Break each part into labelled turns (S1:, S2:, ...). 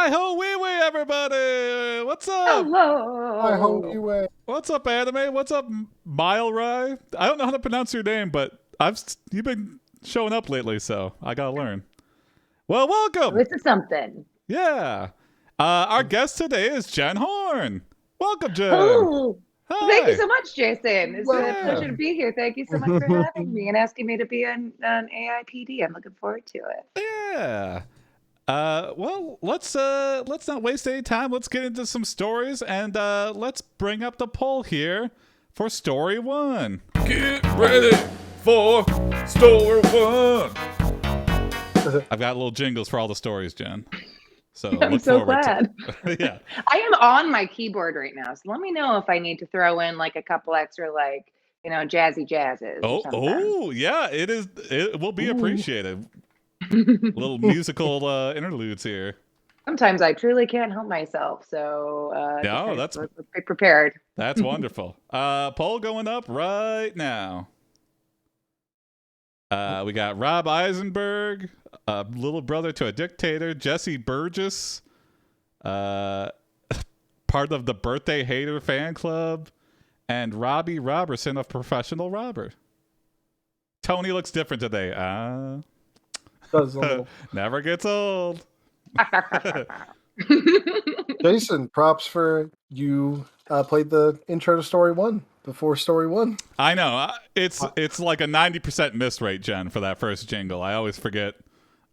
S1: Hi ho wee wee everybody! What's up?
S2: I hope
S3: Hello.
S2: you way.
S1: What's up anime? What's up Mile Rai? I don't know how to pronounce your name, but you've been showing up lately, so I gotta learn. Well, welcome!
S3: This is something.
S1: Yeah. Our guest today is Jen Horne. Welcome, Jen.
S3: Oh, thank you
S1: Hi.
S3: so much, Jason. It's a pleasure to
S1: Yeah.
S3: be here. Thank you so much for having me and asking me to be on AiPD. I'm looking forward to it.
S1: Yeah. Well, let's not waste any time. Let's get into some stories and let's bring up the poll here for story one. Get ready for story one. I've got little jingles for all the stories, Jen. So
S3: I'm
S1: look
S3: so
S1: forward
S3: glad.
S1: to yeah.
S3: I am on my keyboard right now, so let me know if I need to throw in like a couple extra, like, jazzy jazzes or something.
S1: Yeah, it will be
S3: Ooh.
S1: appreciated. Little musical interludes here.
S3: Sometimes I truly can't help myself, so
S1: No,
S3: let's be prepared.
S1: that's wonderful. Poll going up right now. We got Rob Eisenberg, little brother to a dictator, Jesse Burgess, part of the Birthday Hater fan club, and Robbie Robertson of Professional Robber. Tony looks different today.
S2: Does a little.
S1: Never gets old.
S2: Jason, props for you played the intro to story one before story one.
S1: I know. It's like a 90% miss rate, Jen, for that first jingle. I always forget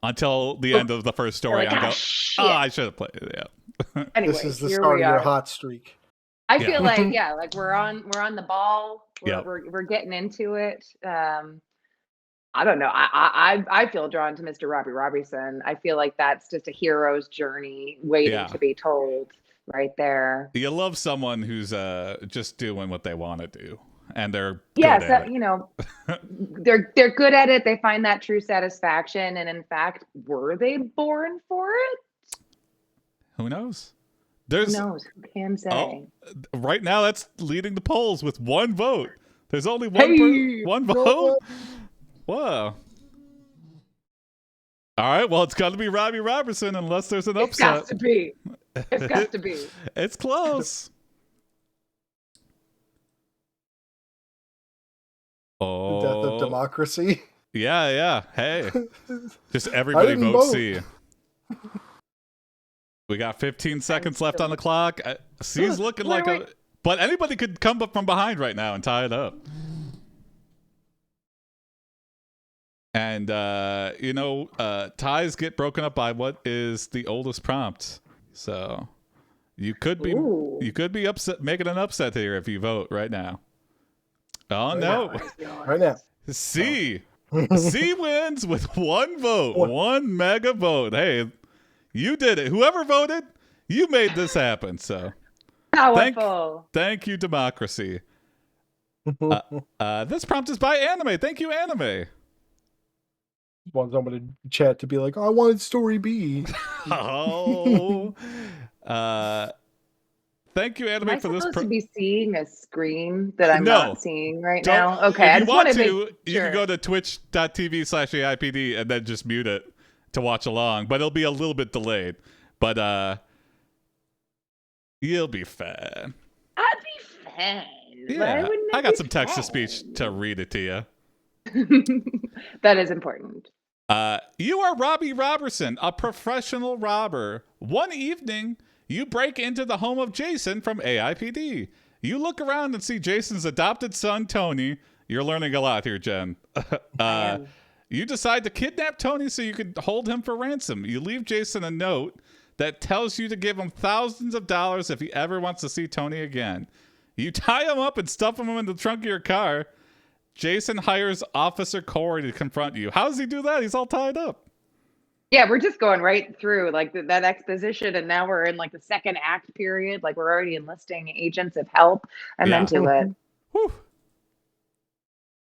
S1: until the end of the first story.
S3: Like,
S1: I go,
S3: shit.
S1: I should have played it. Yeah.
S3: Anyways,
S2: This is the
S3: here
S2: start
S3: we
S2: of your
S3: are.
S2: hot streak.
S3: I
S1: Yeah.
S3: feel like like we're on the ball.
S1: Yep.
S3: We're getting into it. I don't know. I feel drawn to Mr. Robbie Robertson. I feel like that's just a hero's journey waiting
S1: Yeah.
S3: to be told right there.
S1: You love someone who's just doing what they want to do, and they're
S3: Yeah,
S1: good
S3: so
S1: at it.
S3: they're good at it. They find that true satisfaction, and in fact, were they born for it?
S1: Who knows?
S3: Who
S1: There's
S3: knows? Who can say?
S1: right now that's leading the polls with one vote. There's only
S3: Hey!
S1: one
S2: No,
S1: vote. Whoa. All right, well, it's got to be Robbie Robertson unless there's an
S3: It's got
S1: upset.
S3: to be. It's got to be.
S1: It's close.
S2: The death of democracy.
S1: Yeah. Hey, just
S2: I
S1: everybody
S2: didn't
S1: vote
S2: vote.
S1: C. We got 15 seconds left on the clock. C's looking like a... But anybody could come up from behind right now and tie it up. And, ties get broken up by what is the oldest prompt. So you could be
S3: Ooh.
S1: upset, making an upset here if you vote right now. Oh, no.
S2: Right now.
S1: C. C wins with one vote. One mega vote. Hey, you did it. Whoever voted, you made this happen. So
S3: Powerful.
S1: thank you, democracy. This prompt is by Anime. Thank you, Anime.
S2: Want someone in chat to be like, I wanted story B.
S1: Oh. Thank you, Anime,
S3: Am I
S1: for this.
S3: supposed to be seeing a screen that I'm
S1: No.
S3: not seeing right
S1: Don't-
S3: now? Okay,
S1: If
S3: I
S1: you
S3: just
S1: want
S3: want
S1: to,
S3: to make
S1: you
S3: sure.
S1: can go to twitch.tv/AIPD and then just mute it to watch along. But it'll be a little bit delayed. But you'll be fine.
S3: I'd be fine. Why
S1: Yeah,
S3: wouldn't
S1: I
S3: I
S1: got
S3: be
S1: some text to
S3: fine?
S1: speech to read it to you.
S3: That is important.
S1: You are Robbie Robertson, a professional robber. One evening, you break into the home of Jason from AIPD. You look around and see Jason's adopted son, Tony. You're learning a lot here, Jen. You decide to kidnap Tony so you can hold him for ransom. You leave Jason a note that tells you to give him thousands of dollars if he ever wants to see Tony again. You tie him up and stuff him in the trunk of your car. Jason hires Officer Corey to confront you. How does he do that? He's all tied up.
S3: Yeah, we're just going right through like that exposition, and now we're in like the second act period. Like we're already enlisting agents of help. I'm
S1: Yeah.
S3: into it.
S1: Whew.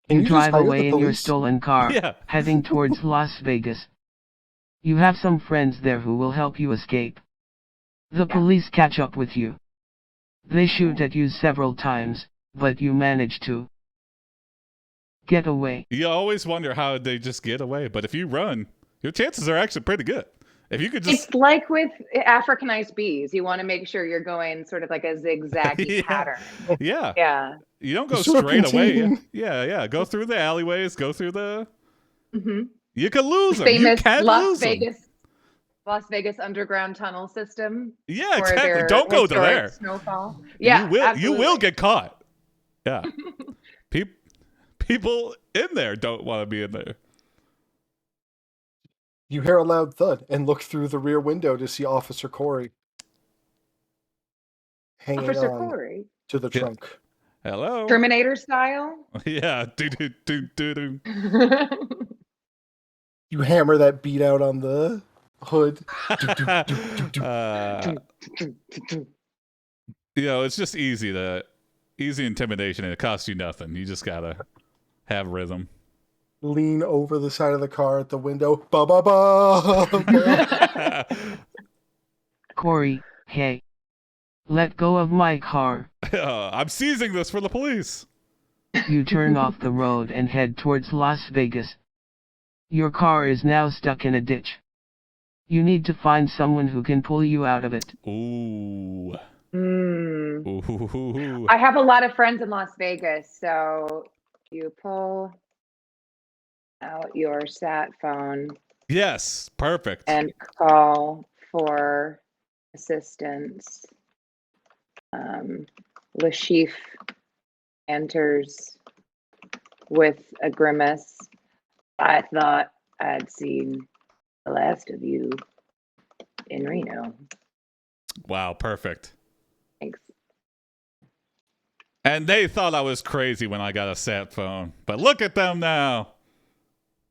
S2: Can
S4: You
S2: you just
S4: drive
S2: hire
S4: away
S2: the
S4: in your
S2: police?
S4: stolen car,
S1: Yeah.
S4: heading towards Las Vegas. You have some friends there who will help you escape. The police catch up with you. They shoot at you several times, but you manage to get away.
S1: You always wonder how they just get away, but if you run, your chances are actually pretty good. If you could just
S3: It's like with Africanized bees. You want to make sure you're going sort of like a zigzaggy
S1: Yeah.
S3: pattern.
S1: yeah.
S3: Yeah.
S1: You don't go
S2: The serpentine.
S1: straight away. Yeah. Go through the alleyways. Go through the.
S3: hmm
S1: You can lose them. You
S3: Famous
S1: can't lose them.
S3: Las Vegas underground tunnel system.
S1: Yeah,
S3: for
S1: exactly.
S3: their
S1: Don't go to
S3: historic
S1: there.
S3: Snowfall. Yeah,
S1: You will
S3: absolutely.
S1: get caught. Yeah. People in there don't want to be in there.
S2: You hear a loud thud and look through the rear window to see Officer Corey hanging
S3: Officer
S2: on
S3: Corey.
S2: to the
S1: Yeah.
S2: trunk.
S1: Hello.
S3: Terminator style.
S1: Yeah. Do.
S2: You hammer that beat out on the hood.
S1: It's just easy intimidation, and it costs you nothing. You just gotta have rhythm.
S2: Lean over the side of the car at the window. Ba ba ba.
S4: Corey, hey. Let go of my car.
S1: I'm seizing this for the police.
S4: You turn off the road and head towards Las Vegas. Your car is now stuck in a ditch. You need to find someone who can pull you out of it.
S1: Ooh. Ooh.
S3: I have a lot of friends in Las Vegas, so you pull out your sat phone
S1: Yes, perfect.
S3: and call for assistance. Lashif enters with a grimace. I thought I'd seen the last of you in Reno.
S1: Wow, perfect.
S3: Thanks.
S1: And they thought I was crazy when I got a sat phone, but look at them now.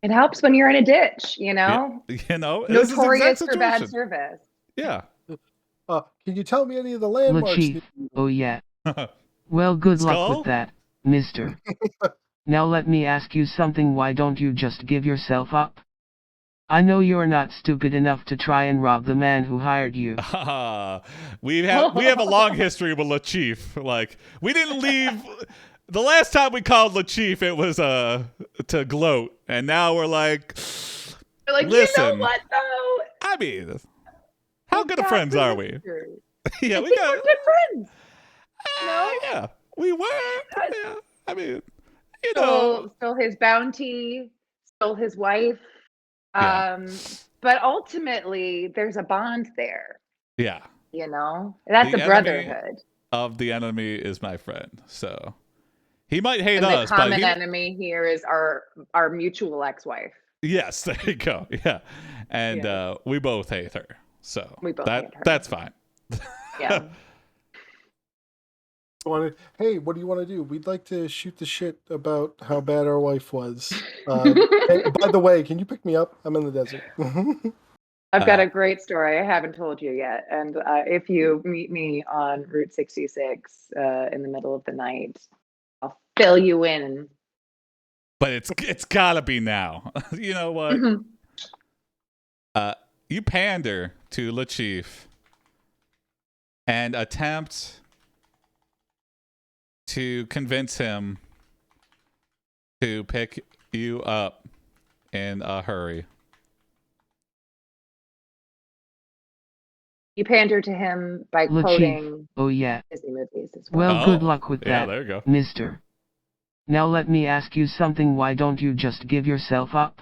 S3: It helps when you're in a ditch, you know?
S1: This is
S3: Notorious
S1: the
S3: for
S1: exact
S3: bad
S1: situation.
S3: service.
S1: Yeah.
S2: Can you tell me any of the landmarks?
S4: Chief. Oh yeah. Well, good luck
S1: Skull?
S4: with that, mister. Now let me ask you something. Why don't you just give yourself up? I know you're not stupid enough to try and rob the man who hired you.
S1: we have a long history with LaChief. Like, we didn't leave. The last time we called LaChief, it was to gloat, and now we're like,
S3: They're like,
S1: listen.
S3: you know what though?
S1: I mean, how good of friends are we? Yeah,
S3: I
S1: we
S3: think
S1: got
S3: we're good friends. No?
S1: yeah, we were. Yeah, I mean, you know,
S3: Stole his bounty, stole his wife.
S1: Yeah.
S3: But ultimately there's a bond there,
S1: yeah.
S3: you know? That's
S1: The
S3: a
S1: enemy
S3: brotherhood.
S1: Of the enemy is my friend, so he might hate
S3: And
S1: us,
S3: the
S1: but
S3: common enemy here is our mutual ex-wife.
S1: yes, there you go. Yeah, and
S3: Yeah.
S1: we both hate her, so
S3: We both hate her.
S1: That's fine.
S3: Yeah.
S2: Hey, what do you want to do? We'd like to shoot the shit about how bad our wife was. Hey, by the way, can you pick me up? I'm in the desert.
S3: I've got a great story I haven't told you yet. And if you meet me on Route 66 in the middle of the night, I'll fill you in.
S1: But it's gotta be now. You know what? You pander to LaChief and attempt to convince him to pick you up in a hurry.
S3: You pander to him by
S4: LaChief.
S3: quoting
S4: Oh yeah.
S3: Disney movies as well.
S4: Well, good luck with
S1: Yeah,
S4: that,
S1: there you go.
S4: mister. Now let me ask you something. Why don't you just give yourself up?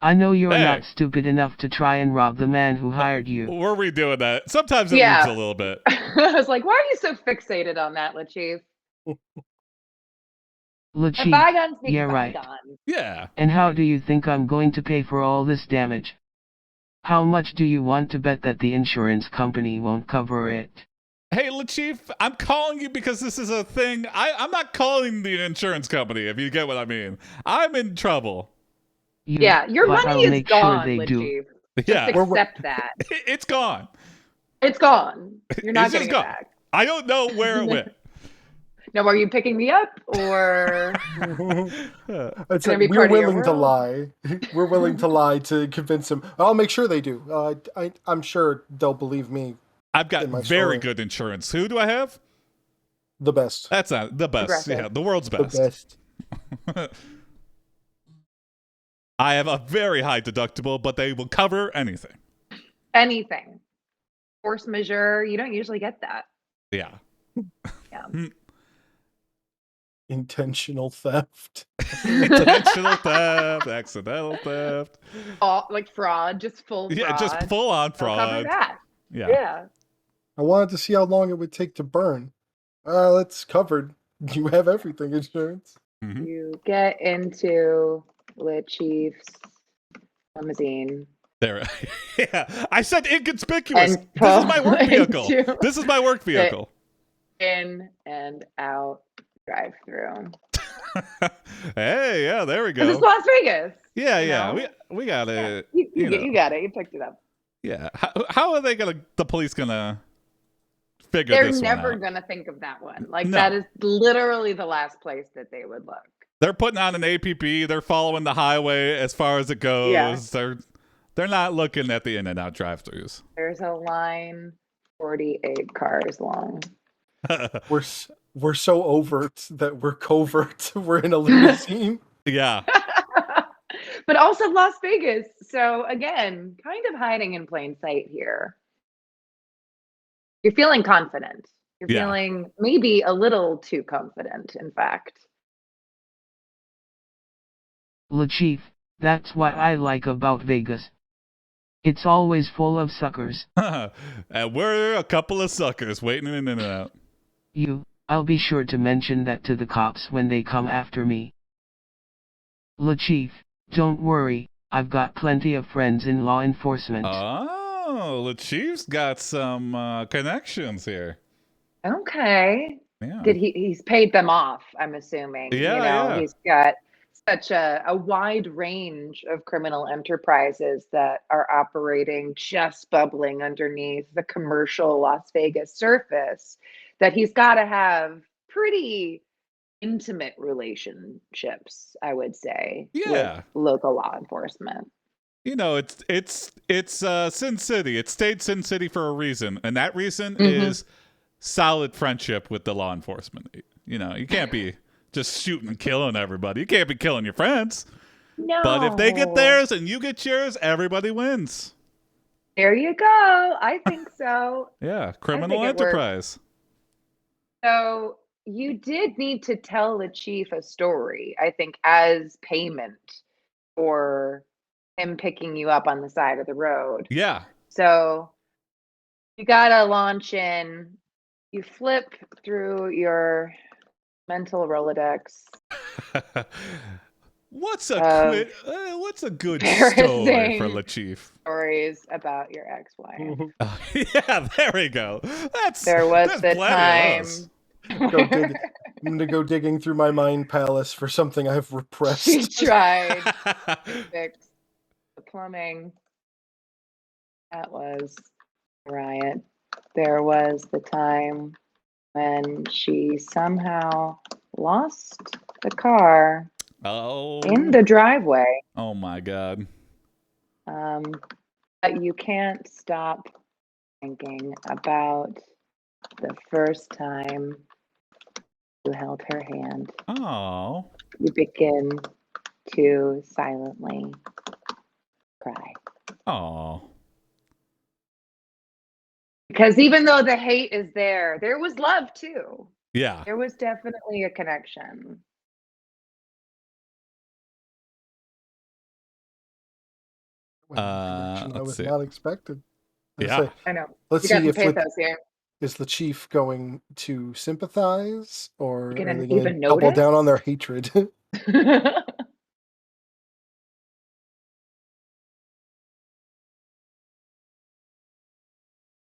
S4: I know you're
S1: Hey.
S4: not stupid enough to try and rob the man who hired you.
S1: We're redoing that. Sometimes it
S3: Yeah.
S1: moves a little bit.
S3: I was like, why are you so fixated on that, LaChief?
S4: LaChief.
S3: Bygones be
S4: Yeah, right.
S3: bygones.
S1: Yeah.
S4: And how do you think I'm going to pay for all this damage? How much do you want to bet that the insurance company won't cover it?
S1: Hey, LaChief, I'm calling you because this is a thing. I'm not calling the insurance company, if you get what I mean. I'm in trouble.
S3: Yeah, your
S4: but
S3: money
S4: I'll
S3: is
S4: make
S3: gone,
S4: sure they do.
S3: LaChief.
S1: Yeah.
S3: Just accept that.
S1: It's gone.
S3: It's gone. You're not
S1: It's just
S3: getting it
S1: gone.
S3: back.
S1: I don't know where it went.
S3: Now, are you picking me up or?
S2: It's
S3: Gonna be
S2: we're
S3: part of your
S2: willing to
S3: world.
S2: lie. We're willing to lie to convince him. I'll make sure they do. I'm sure they'll believe me.
S1: I've got
S2: In my
S1: very
S2: story.
S1: good insurance. Who do I have?
S2: The best.
S1: That's not the best.
S3: Progressive.
S1: Yeah, the world's
S2: The
S1: best.
S2: best.
S1: I have a very high deductible, but they will cover anything.
S3: anything. Force majeure, you don't usually get that.
S1: Yeah.
S3: Yeah.
S2: Intentional theft.
S1: Intentional theft, accidental theft.
S3: All, like fraud, just full fraud.
S1: Yeah, just full on
S3: They'll cover
S1: fraud.
S3: that.
S1: Yeah.
S3: Yeah.
S2: I wanted to see how long it would take to burn. That's covered. You have everything insurance.
S1: Mhm.
S3: You get into the chief's limousine.
S1: There. Yeah. I said inconspicuous.
S3: And
S1: This is my work
S3: pull
S1: vehicle.
S3: into
S1: This is my work vehicle.
S3: In and out drive-through.
S1: Hey, yeah, there we
S3: This is
S1: go.
S3: Las Vegas.
S1: Yeah,
S3: you
S1: yeah.
S3: know?
S1: We got it.
S3: You got it. You picked it up.
S1: Yeah. How are they the police gonna figure
S3: They're
S1: this
S3: never
S1: one out?
S3: gonna think of that one. Like
S1: No.
S3: that is literally the last place that they would look.
S1: They're putting on an APP. They're following the highway as far as it goes.
S3: Yeah.
S1: They're not looking at the In-N-Out drive-thrus.
S3: There's a line 48 cars long.
S2: We're so overt that we're covert. We're in a limousine.
S1: Yeah.
S3: But also Las Vegas. So again, kind of hiding in plain sight here. You're feeling confident. You're
S1: Yeah.
S3: feeling maybe a little too confident, in fact.
S4: Le Chief, that's what I like about Vegas. It's always full of suckers.
S1: And we're a couple of suckers waiting in In-N-Out.
S4: I'll be sure to mention that to the cops when they come after me. Le Chief, don't worry, I've got plenty of friends in law enforcement.
S1: Oh, the Chief's got some connections here.
S3: Okay.
S1: Yeah.
S3: He's paid them off, I'm assuming.
S1: Yeah.
S3: He's got such a wide range of criminal enterprises that are operating just bubbling underneath the commercial Las Vegas surface that he's got to have pretty intimate relationships, I would say,
S1: Yeah.
S3: with local law enforcement.
S1: It's Sin City. It stayed Sin City for a reason, and that reason
S3: Mm-hmm.
S1: is solid friendship with the law enforcement. You can't be just shooting and killing everybody. You can't be killing your friends.
S3: No.
S1: But if they get theirs and you get yours, everybody wins.
S3: There you go. I think so.
S1: Yeah, criminal
S3: it works.
S1: enterprise.
S3: So you did need to tell the chief a story, I think, as payment for him picking you up on the side of the road.
S1: Yeah.
S3: So you gotta launch in. You flip through your mental Rolodex.
S1: What's a good story
S3: embarrassing
S1: for Le Chief?
S3: Stories about your ex-wife.
S1: Yeah, there we go.
S3: There was
S1: there's
S3: the
S1: plenty of
S3: time.
S1: those.
S2: I'm gonna go digging through my mind palace for something I've
S3: She
S2: repressed.
S3: tried to fix the plumbing. That was a riot. There was the time when she somehow lost the car
S1: Oh.
S3: in the driveway.
S1: Oh my God.
S3: But you can't stop thinking about the first time you held her hand.
S1: Oh.
S3: You begin to silently cry.
S1: Oh.
S3: Because even though the hate is there was love too.
S1: Yeah.
S3: There was definitely a connection.
S2: I
S1: let's
S2: was
S1: see.
S2: not expected.
S1: Yeah.
S3: I know.
S2: Let's
S3: You got
S2: see
S3: some
S2: if
S3: pathos here.
S2: is the chief going to sympathize or are
S3: Gonna
S2: they going to
S3: even
S2: double
S3: notice?
S2: down on their hatred?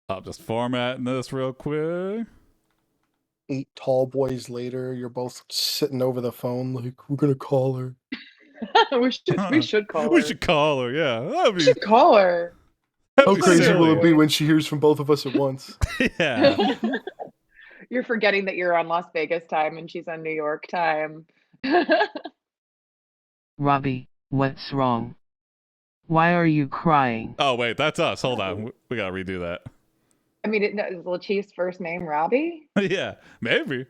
S1: I'm just formatting this real quick.
S2: 8 tall boys later, you're both sitting over the phone like, we're gonna call her.
S3: we should call her.
S1: We should call her. Yeah.
S3: We should call her.
S2: How
S1: be
S2: crazy
S1: silly.
S2: will it be when she hears from both of us at once?
S1: Yeah.
S3: You're forgetting that you're on Las Vegas time and she's on New York time.
S4: Robbie, what's wrong? Why are you crying?
S1: Oh wait, that's us. Hold on. We gotta redo that.
S3: I mean, is Lachief's first name Robbie?
S1: Yeah, maybe.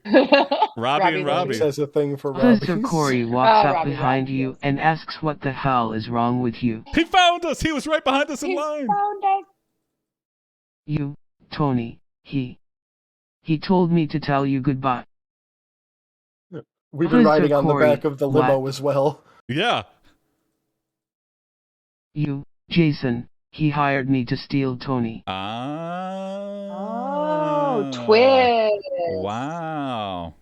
S3: Robbie
S1: and
S2: He
S1: Robbie.
S2: says a thing for
S4: Officer
S2: Robbie.
S4: Corey walks up
S3: Robbie,
S4: behind
S3: Robbie,
S4: you
S3: yes.
S4: and asks what the hell is wrong with you.
S1: He found us. He was right behind us in
S3: He
S1: line.
S3: found us.
S4: You, Tony, he told me to tell you goodbye.
S2: We've been
S4: Officer
S2: riding on the
S4: Corey,
S2: back of the limo
S4: what?
S2: as well.
S1: Yeah.
S4: You, Jason, he hired me to steal Tony.
S3: Oh, twist.
S1: Wow.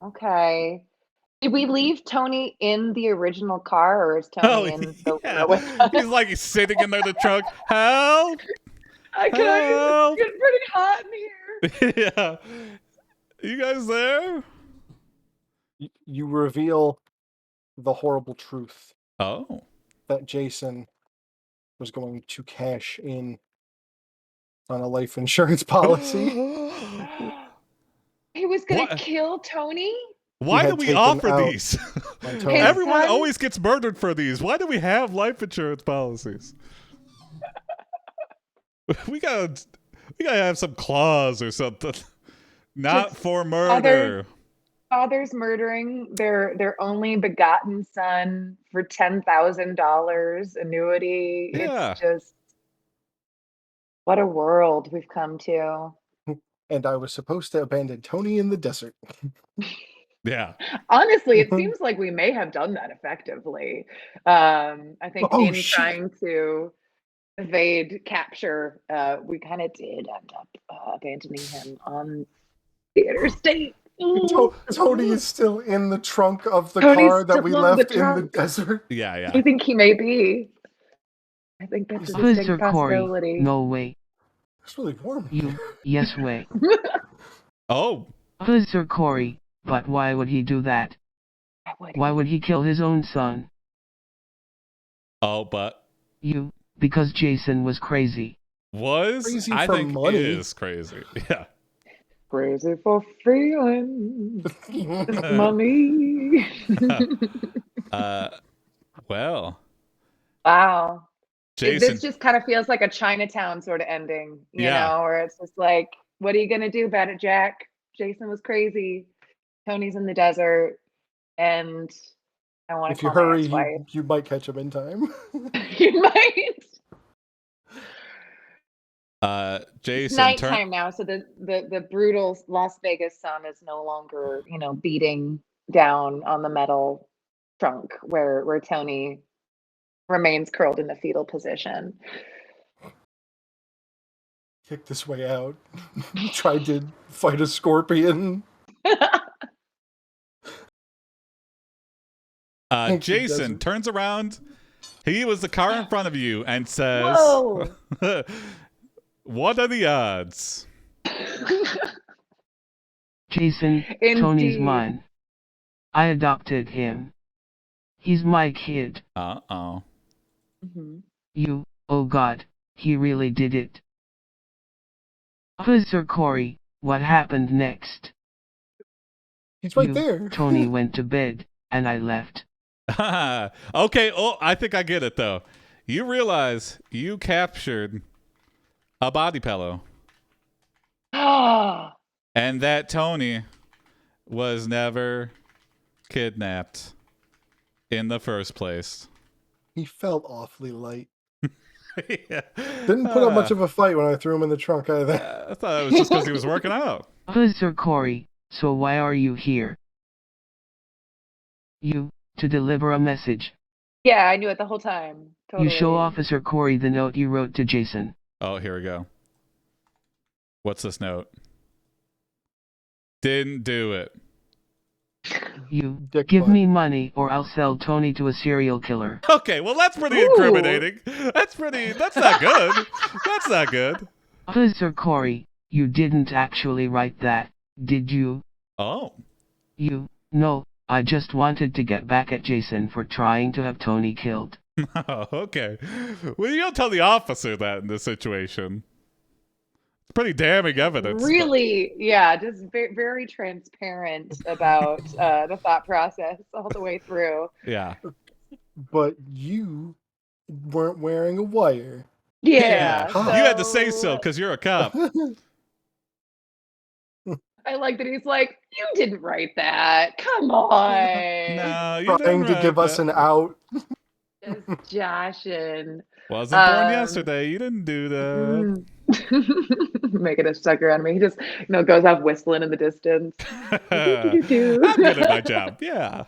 S3: Okay. Did we leave Tony in the original car, or is
S1: Oh,
S3: Tony in the
S1: yeah.
S3: limo with us?
S1: He's like sitting in the trunk. Help!
S3: It's getting pretty hot in here.
S1: Yeah. You guys there?
S2: You reveal the horrible truth
S1: Oh.
S2: that Jason was going to cash in on a life insurance policy.
S3: He was going to
S1: What?
S3: kill Tony?
S1: Why
S2: had
S1: do we
S2: taken
S1: offer
S2: out
S1: these?
S2: on Tony.
S1: Everyone
S3: son?
S1: always gets murdered for these. Why do we have life insurance policies? we gotta have some clause or something. Not
S3: Just
S1: for murder.
S3: Fathers murdering their only begotten son for $10,000 annuity.
S1: Yeah.
S3: It's just, what a world we've come to.
S2: And I was supposed to abandon Tony in the desert.
S1: Yeah.
S3: Honestly, it seems like we may have done that effectively. I think trying to evade capture, we kind of did end up abandoning him on the interstate.
S2: Tony is still in the trunk of the car that we left in the desert.
S1: Yeah.
S3: I think he may be. I think that's a
S4: Officer
S3: distinct
S4: Corey,
S3: possibility.
S4: no way.
S2: It's really warm.
S4: You, yes way.
S1: Oh.
S4: Officer Corey, but why would he do that? Why would he kill his own son?
S1: Oh, but
S4: You, because Jason was crazy.
S2: Crazy
S1: I
S2: for
S1: think
S2: money.
S1: is crazy. Yeah.
S3: Crazy for feeling this money.
S1: Well.
S3: Wow.
S1: Jason.
S3: This just kind of feels like a Chinatown sort of ending, you
S1: Yeah.
S3: know, where it's just like, what are you going to do about it, Jack? Jason was crazy. Tony's in the desert. And I want to
S2: If you
S3: call my
S2: hurry,
S3: ex-wife.
S2: you might catch him in time.
S3: You might.
S1: Jason.
S3: Nighttime now, so the brutal Las Vegas sun is no longer, you know, beating down on the metal trunk where Tony remains curled in the fetal position.
S2: Kicked his way out. Tried to fight a scorpion.
S1: Jason turns around. He was the car in front of you and says,
S3: Whoa.
S1: what are the odds?
S4: Jason, Tony's mine. I adopted him. He's my kid.
S1: Uh-oh.
S3: Mm-hmm.
S4: You, oh God, he really did it. Officer Corey, what happened next?
S2: He's right there.
S4: Tony went to bed, and I left.
S1: Okay, I think I get it, though. You realize you captured a body pillow. And that Tony was never kidnapped in the first place.
S2: He felt awfully light.
S1: Yeah.
S2: Didn't put up much of a fight when I threw him in the trunk either.
S1: I thought it was just because he was working out.
S4: Officer Corey, so why are you here? You, to deliver a message.
S3: Yeah, I knew it the whole time. Totally.
S4: You show Officer Corey the note you wrote to Jason.
S1: Oh, here we go. What's this note? Didn't do it.
S4: You,
S2: Dick
S4: give
S2: butt.
S4: me money or I'll sell Tony to a serial killer.
S1: Okay, well, that's pretty incriminating. That's not good. That's not good.
S4: Officer Corey, you didn't actually write that, did you?
S1: Oh.
S4: You, no, I just wanted to get back at Jason for trying to have Tony killed.
S1: Oh, okay. Well, you don't tell the officer that in this situation. It's pretty damning evidence.
S3: Really, yeah, just very transparent about the thought process all the way through.
S1: Yeah.
S2: But you weren't wearing a wire.
S3: Yeah.
S1: You had to say so because you're a cop.
S3: I like that he's like, you didn't write that. Come on.
S1: No, you
S2: Trying
S1: didn't
S2: to give
S1: write
S2: us
S1: that.
S2: an out.
S3: Just joshing.
S1: Wasn't born yesterday. You didn't do that.
S3: Making a sucker out of me. He just, goes off whistling in the distance.
S1: I'm good at my job. Yeah.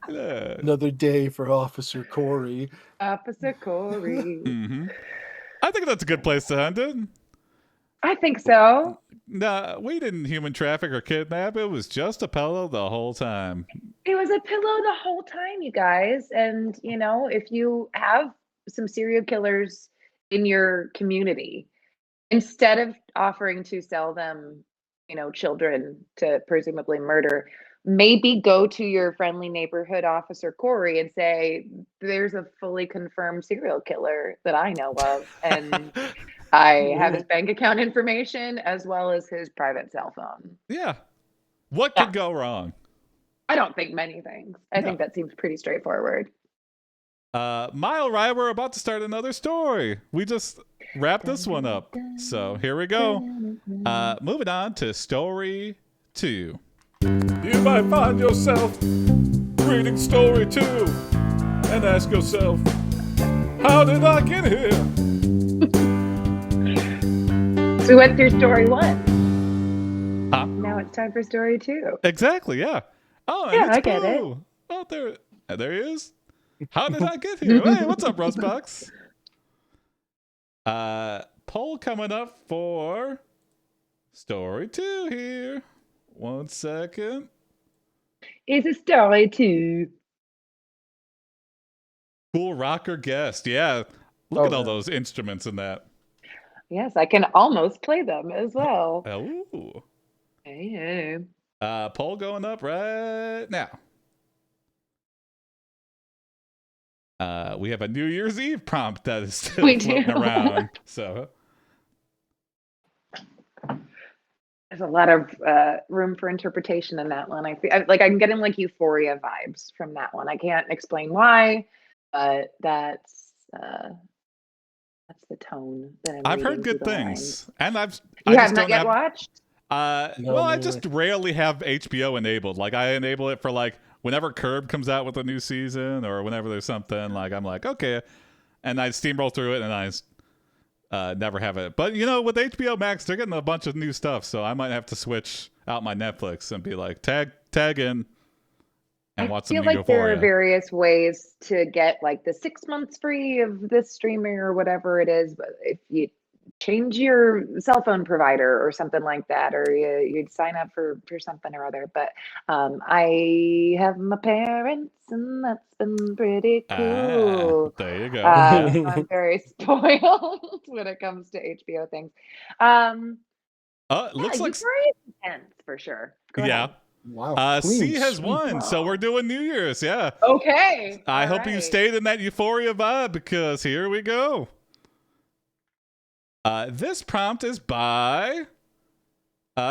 S2: Another day for Officer Corey.
S3: Officer Corey.
S1: Mm-hmm. I think that's a good place to end it.
S3: I think so.
S1: Nah, we didn't human traffic or kidnap. It was just a pillow the whole time.
S3: It was a pillow the whole time, you guys. And, if you have some serial killers in your community, instead of offering to sell them, children to presumably murder, maybe go to your friendly neighborhood Officer Corey and say, there's a fully confirmed serial killer that I know of. And I have his bank account information as well as his private cell phone.
S1: Yeah. What could go wrong?
S3: I don't think many things. I think that seems pretty straightforward.
S1: Mile Rye, we're about to start another story. We just wrapped this one up. So here we go. Moving on to story 2. You might find yourself reading story 2 and ask yourself, how did I get here?
S3: So we went through story 1. Now it's time for story 2.
S1: Exactly, yeah. Oh, and
S3: yeah,
S1: it's
S3: I get it.
S1: Oh, there he is. How did I get here? Hey, what's up, Rustbox? Poll coming up for story 2 here. 1 second.
S3: It's a story 2.
S1: Cool rocker guest. Yeah. Look at all those instruments in that.
S3: Yes, I can almost play them as well.
S1: Oh.
S3: Hey.
S1: Poll going up right now. We have a New Year's Eve prompt that is still floating around. So
S3: there's a lot of room for interpretation in that one. I feel like I'm getting like Euphoria vibes from that one. I can't explain why, but that's the tone that
S1: I've heard good things, and
S3: You have not yet watched?
S1: Well, I just rarely have HBO enabled. Like I enable it for like whenever Curb comes out with a new season or whenever there's something, like I'm like, okay. And I steamroll through it and I never have it. But with HBO Max, they're getting a bunch of new stuff. So I might have to switch out my Netflix and be like, tag in and watch some Euphoria.
S3: I feel like there are various ways to get like the 6 months free of this streaming or whatever it is. But if you change your cell phone provider or something like that, or you'd sign up for something or other. But I have my parents, and that's been pretty cool.
S1: There you go.
S3: I'm very spoiled when it comes to HBO things.
S1: Looks like
S3: Euphoria is intense for sure. Go ahead.
S2: Wow.
S1: C has won, so we're doing New Year's. Yeah.
S3: Okay.
S1: I hope you stayed in that Euphoria vibe, because here we go. This prompt is by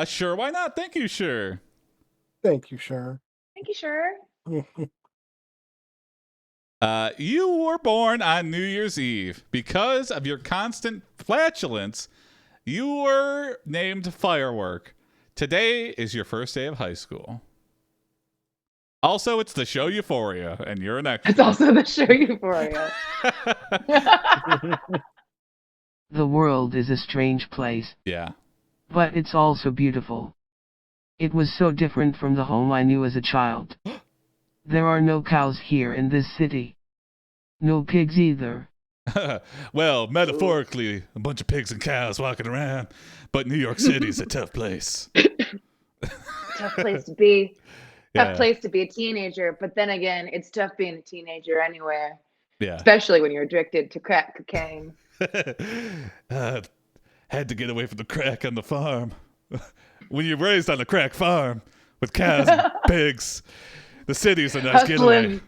S1: Sure Why Not. Thank you, Sure.
S2: Thank you, Sure.
S3: Thank you, Sure.
S1: You were born on New Year's Eve. Because of your constant flatulence, you were named Firework. Today is your first day of high school. Also, it's the show Euphoria, and you're an extra.
S3: It's also the show Euphoria.
S4: The world is a strange place.
S1: Yeah.
S4: But it's also beautiful. It was so different from the home I knew as a child. There are no cows here in this city. No pigs either.
S1: Well, metaphorically, a bunch of pigs and cows walking around, but New York City's a tough place.
S3: Tough place to be. Tough place to be a teenager, but then again, it's tough being a teenager anywhere.
S1: Yeah.
S3: Especially when you're addicted to crack cocaine.
S1: Had to get away from the crack on the farm. When you're raised on a crack farm with cows and pigs, the city's a nice getaway.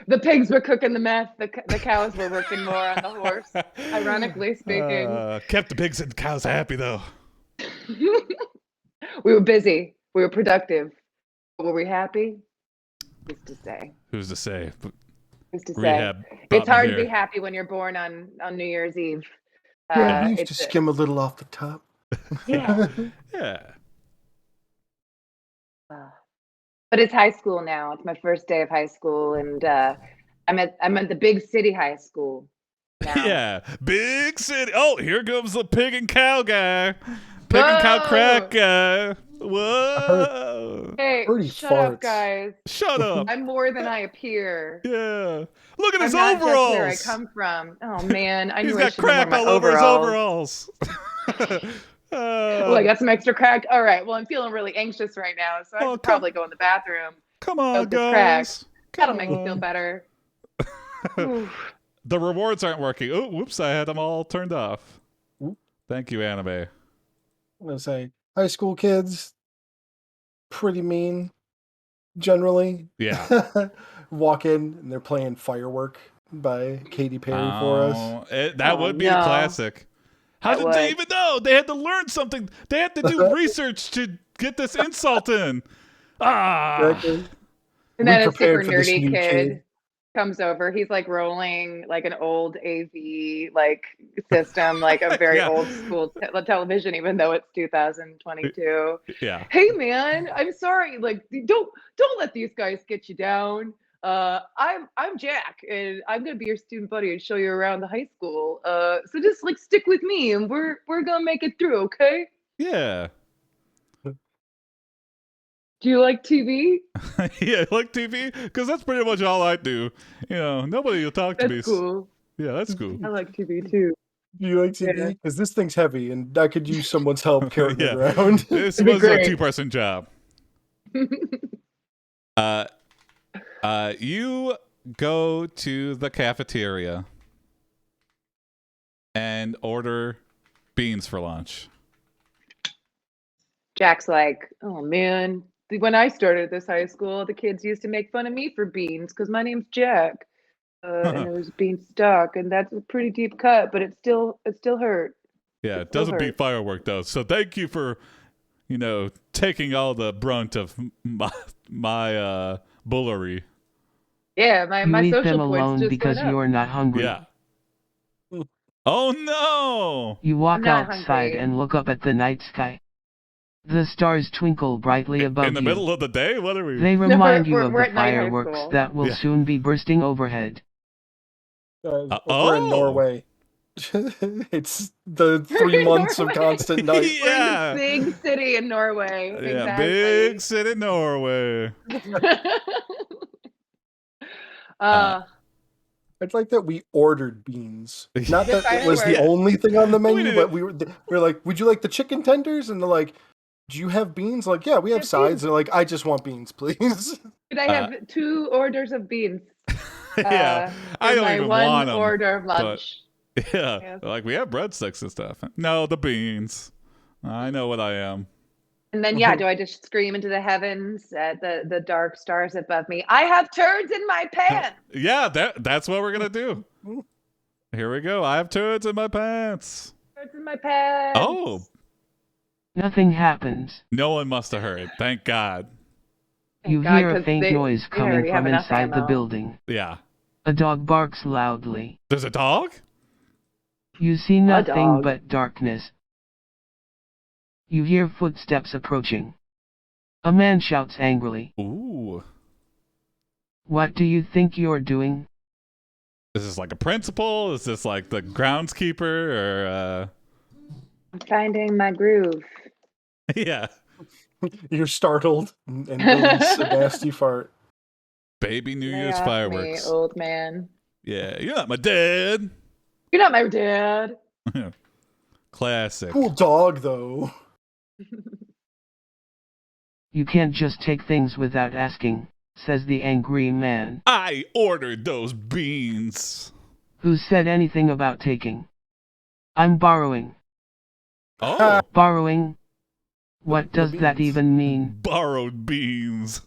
S3: The pigs were cooking the meth. The cows were working more on the horse. Ironically speaking.
S1: Kept the pigs and cows happy though.
S3: We were busy. We were productive. Were we happy? Who's to say?
S1: Who's to say?
S3: Who's to say? It's hard to be happy when you're born on New Year's Eve.
S2: Yeah, we used to skim a little off the top.
S3: Yeah.
S1: Yeah.
S3: But it's high school now. It's my first day of high school, and I'm at the big city high school. now.
S1: Yeah, big city. Oh, here comes the pig and cow guy. Pig and cow crack guy. Whoa.
S3: Hey,
S2: Pretty
S3: shut up,
S2: farts.
S3: guys.
S1: Shut up.
S3: I'm more than I appear.
S1: Yeah. Look at
S3: I'm
S1: his
S3: not
S1: overalls.
S3: just where I come from. Oh man, I
S1: He's
S3: knew I
S1: got
S3: should have worn
S1: crack
S3: my
S1: all over his
S3: overalls.
S1: overalls.
S3: Well, I got some extra crack. All right. Well, I'm feeling really anxious right now, so I
S1: Oh,
S3: should probably go in the bathroom.
S1: Come on,
S3: Soak this crack.
S1: guys.
S3: That'll make me feel better. Oof.
S1: The rewards aren't working. Oh, whoops, I had them all turned off.
S2: Oop.
S1: Thank you, anime.
S2: I'm gonna say high school kids, pretty mean, generally.
S1: Yeah.
S2: Walk in and they're playing Firework by Katy Perry for us.
S1: That would be a classic. How did they even know? They had to learn something. They had to do research to get this insult in.
S2: Exactly.
S3: And then a super
S2: prepared for this
S3: nerdy
S2: new
S3: kid comes over. He's like rolling like an old AV like system, like a very
S1: Yeah.
S3: old school television, even though it's 2022.
S1: Yeah.
S3: Hey man, I'm sorry. Like don't let these guys get you down. I'm Jack, and I'm gonna be your student buddy and show you around the high school. So just like stick with me, and we're gonna make it through, okay?
S1: Yeah.
S3: Do you like TV?
S1: Yeah, like TV? Because that's pretty much all I do. You know, nobody will talk to me.
S3: That's cool.
S1: Yeah, that's cool.
S3: I like TV too.
S2: Do you like TV? Because this thing's heavy, and I could use someone's help carrying it around.
S1: This
S3: It'd be
S1: was a
S3: great.
S1: 2-person job. You go to the cafeteria and order beans for lunch.
S3: Jack's like, oh man, when I started this high school, the kids used to make fun of me for beans because my name's Jack, and it was beanstalk, and that's a pretty deep cut, but it still hurt.
S1: Yeah, it doesn't beat Firework though. So thank you for, taking all the brunt of my bullery.
S3: Yeah, my
S4: You eat
S3: social
S4: them
S3: points
S4: alone
S3: just
S4: because
S3: went up.
S4: you're not hungry.
S1: Yeah. Oh no!
S4: You walk
S3: I'm not
S4: outside
S3: hungry.
S4: and look up at the night sky. The stars twinkle brightly above
S1: In the
S4: you.
S1: middle of the day? What are we?
S4: They remind you
S3: we're
S4: of the
S3: at night high
S4: fireworks
S3: school.
S4: that will
S1: Yeah.
S4: soon be bursting overhead.
S2: We're in Norway. It's the 3 months of constant night.
S1: Yeah.
S3: We're in the big city in Norway.
S1: Yeah,
S3: Exactly.
S1: big city Norway.
S2: I'd like that we ordered beans. Not
S3: The
S2: that it was the
S3: fireworks.
S2: only thing on the menu,
S1: didn't-
S2: but we were like, would you like the chicken tenders? And they're like, do you have beans? Like, yeah, we have
S3: Yes,
S2: sides.
S3: beans.
S2: They're like, I just want beans, please.
S3: Could I have 2 orders of beans?
S1: Yeah, I
S3: for
S1: don't
S3: my
S1: even
S3: one
S1: want them.
S3: order of lunch.
S1: Yeah,
S3: Yeah.
S1: like we have breadsticks and stuff. No, the beans. I know what I am.
S3: And then, do I just scream into the heavens at the dark stars above me? I have turds in my pants.
S1: Yeah, that's what we're gonna do. Here we go. I have turds in my pants.
S3: Turds in my pants.
S1: Oh,
S4: Nothing happens.
S1: no one must have heard. Thank God.
S4: You
S3: God,
S4: hear a
S3: 'cause
S4: faint
S3: they
S4: noise coming
S3: already have
S4: from
S3: enough
S4: inside the
S3: ammo.
S4: building.
S1: Yeah.
S4: A dog barks loudly.
S1: There's a dog?
S4: You see nothing
S3: dog.
S4: but darkness. You hear footsteps approaching. A man shouts angrily.
S1: Ooh.
S4: What do you think you're doing?
S1: Is this like a principal? Is this like the groundskeeper or
S3: I'm finding my groove.
S1: yeah.
S2: You're startled and release a nasty fart.
S1: Baby New
S3: Lay
S1: Year's
S3: off
S1: fireworks.
S3: me, old man.
S1: Yeah, you're not my dad.
S3: You're not my dad.
S1: Classic.
S2: Cool dog, though.
S4: You can't just take things without asking, says the angry man.
S1: I ordered those beans.
S4: Who said anything about taking? I'm borrowing.
S1: Oh,
S4: Borrowing? What does that
S2: beans.
S4: even mean?
S1: borrowed beans.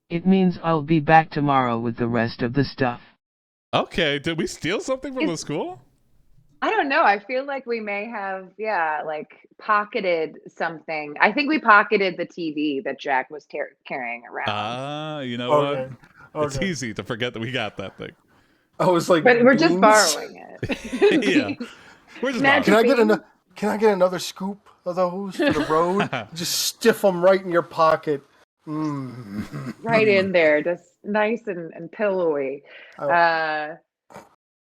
S4: It means I'll be back tomorrow with the rest of the stuff.
S1: Okay, did we steal something from the school?
S3: I don't know. I feel like we may have, like pocketed something. I think we pocketed the TV that Jack was carrying around.
S1: You know
S2: Okay.
S1: what? It's
S2: Okay.
S1: easy to forget that we got that thing.
S2: I was like,
S3: But we're just
S2: beans?
S3: borrowing it.
S1: Yeah. We're just
S3: Magic
S1: borrowing.
S2: Can I get another scoop of those for the road? Just stiff them right in your pocket.
S3: Right in there, just nice and pillowy.
S2: Oh.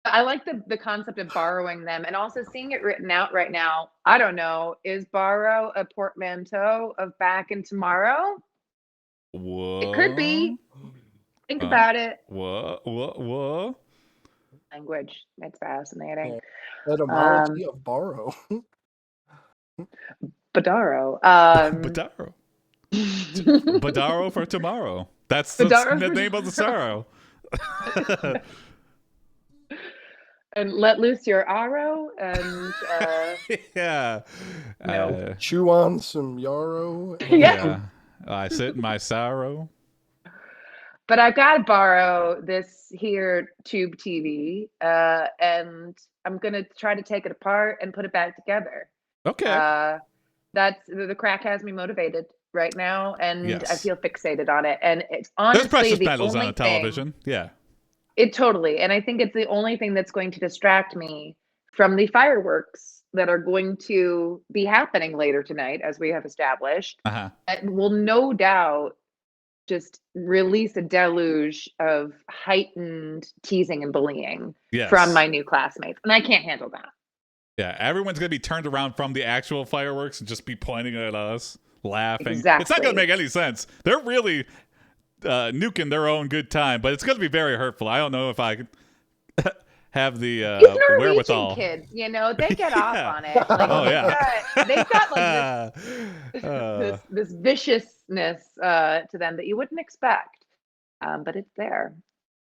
S3: I like the concept of borrowing them and also seeing it written out right now. I don't know. Is borrow a portmanteau of back and tomorrow?
S1: Whoa.
S3: It could be. Think about it.
S1: Whoa.
S3: Language. It's fascinating.
S2: Etymology of borrow.
S3: Badaro.
S1: Badaro. Badaro for tomorrow. That's the name of the sorrow.
S3: And let loose your arrow and
S1: yeah.
S2: Chew on some yarrow.
S3: Yeah.
S1: I sit in my sorrow.
S3: But I gotta borrow this here tube TV, and I'm gonna try to take it apart and put it back together.
S1: Okay.
S3: That's the crack has me motivated right now, and
S1: Yes.
S3: I feel fixated on it. And it's honestly
S1: There's precious
S3: the
S1: metals
S3: only
S1: on a television.
S3: thing,
S1: Yeah.
S3: It totally, and I think it's the only thing that's going to distract me from the fireworks that are going to be happening later tonight, as we have established.
S1: Uh-huh.
S3: That will no doubt just release a deluge of heightened teasing and bullying from my new classmates. And I can't handle that.
S1: Yeah, everyone's going to be turned around from the actual fireworks and just be pointing at us, laughing.
S3: Exactly.
S1: It's not going to make any sense. They're really nuking their own good time, but it's going to be very hurtful. I don't know if I could have the
S3: These Norwegian
S1: wherewithal.
S3: kids, they get off on it. Like,
S1: Oh, yeah.
S3: They've got like this viciousness to them that you wouldn't expect, but it's there.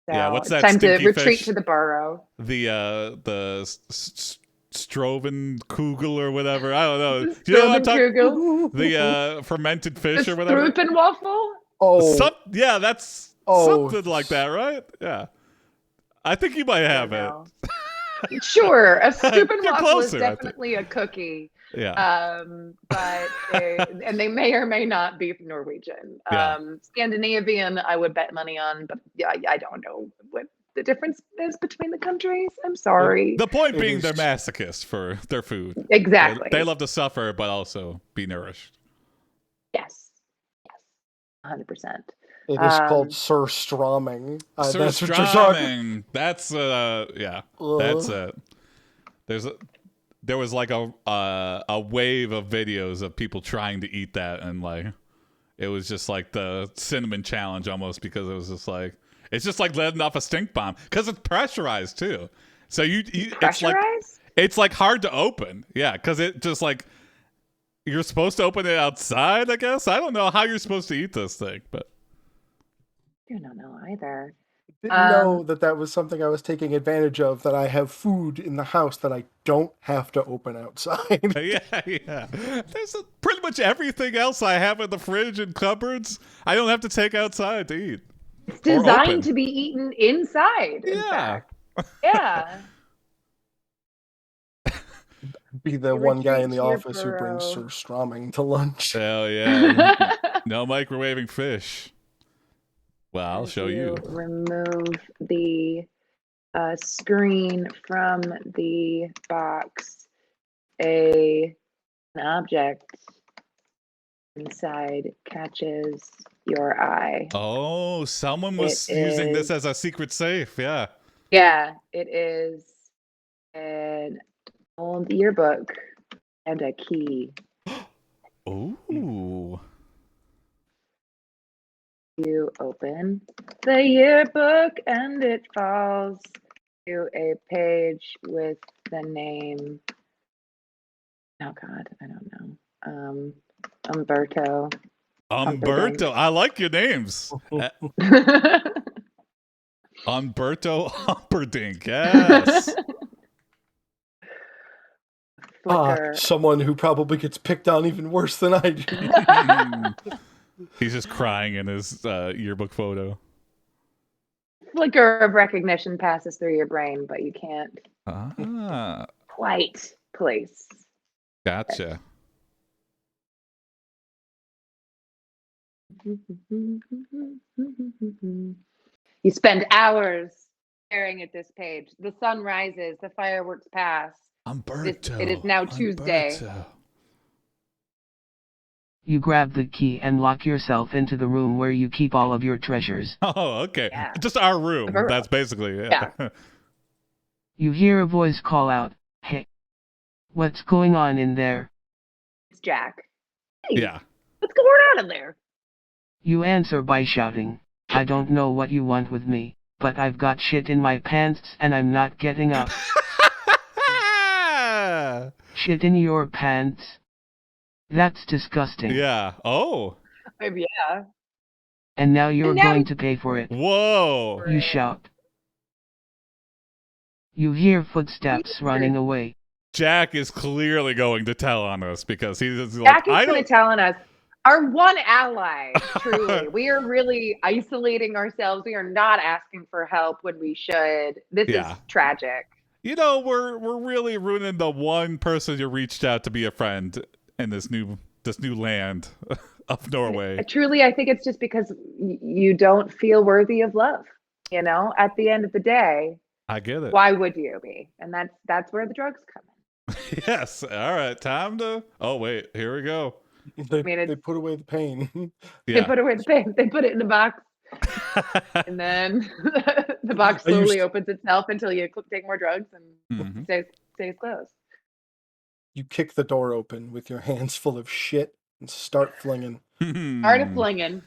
S3: So
S1: Yeah, what's that
S3: it's time to
S1: stinky
S3: retreat
S1: fish?
S3: to the burrow.
S1: The Stroven Kugel or whatever. I don't know. Do you know what I'm talking?
S3: Kugel.
S1: The fermented fish
S3: The
S1: or whatever.
S3: Strupenwaffle?
S2: Oh,
S1: That's something like that, right? Yeah. I think you might have it.
S3: Sure, a Strupenwaffle is
S1: closer,
S3: definitely a cookie.
S1: Yeah.
S3: But they may or may not be Norwegian.
S1: Yeah.
S3: Scandinavian, I would bet money on, but yeah, I don't know what the difference is between the countries. I'm sorry.
S1: The point being, they're masochists for their food.
S3: Exactly.
S1: They love to suffer, but also be nourished.
S3: Yes, 100%.
S2: It is called surströmming. That's what you're talking.
S1: Surströmming. That's yeah. That's it. There was like a wave of videos of people trying to eat that, and like it was just like the cinnamon challenge almost, because it was just like it's just like letting off a stink bomb because it's pressurized too. So it's like hard to open. Yeah, because it just like you're supposed to open it outside. I guess I don't know how you're supposed to eat this thing, but
S3: I don't know either.
S2: Didn't know that was something I was taking advantage of, that I have food in the house that I don't have to open outside.
S1: yeah. There's pretty much everything else I have in the fridge and cupboards I don't have to take outside to eat.
S3: It's designed to be eaten inside, in fact. Yeah.
S2: Be the one guy in the office who brings surströmming to lunch.
S1: Hell yeah. No microwaving fish. Well, I'll show you.
S3: Remove the screen from the box. An object inside catches your eye.
S1: Oh, someone was using this as a secret safe. Yeah.
S3: Yeah, it is an old yearbook and a key.
S1: Ooh.
S3: You open the yearbook and it falls to a page with the name. Oh God, I don't know. Umberto.
S1: I like your names. Umberto Humperdinck. Yes.
S2: Someone who probably gets picked on even worse than I do.
S1: He's just crying in his yearbook photo.
S3: Flicker of recognition passes through your brain, but you can't quite place.
S1: Gotcha.
S3: You spend hours staring at this page. The sun rises, the fireworks pass.
S1: Umberto.
S3: It is now Tuesday.
S1: Umberto.
S4: You grab the key and lock yourself into the room where you keep all of your treasures.
S1: Oh, okay.
S3: Yeah.
S1: Just our room. That's basically it.
S3: Yeah.
S4: You hear a voice call out, "Hey, what's going on in there?"
S3: It's Jack. Hey,
S1: Yeah.
S3: what's going on in there?
S4: You answer by shouting, "I don't know what you want with me, but I've got shit in my pants and I'm not getting up." Shit in your pants? That's disgusting.
S1: Yeah. Oh.
S3: Yeah.
S4: And now you're
S3: And now
S4: going to pay for it.
S1: Whoa.
S4: You shout. You hear footsteps running away.
S1: Jack is clearly going to tell on us because he's like,
S3: Jack is
S1: I
S3: going to
S1: don't.
S3: tell on us. Our one ally, truly. We are really isolating ourselves. We are not asking for help when we should. This is
S1: Yeah.
S3: tragic.
S1: You know, we're really ruining the one person you reached out to be a friend in this new land of Norway.
S3: Truly, I think it's just because you don't feel worthy of love. You know, at the end of the day,
S1: I get it.
S3: why would you be? And that's where the drugs come in.
S1: Yes. All right. Time to. Oh wait. Here we go.
S2: They put away the pain.
S1: Yeah.
S3: They put away the pain. They put it in a box, and then the box slowly opens itself until you take more drugs and stays closed.
S2: You kick the door open with your hands full of shit and start flinging.
S3: Start flinging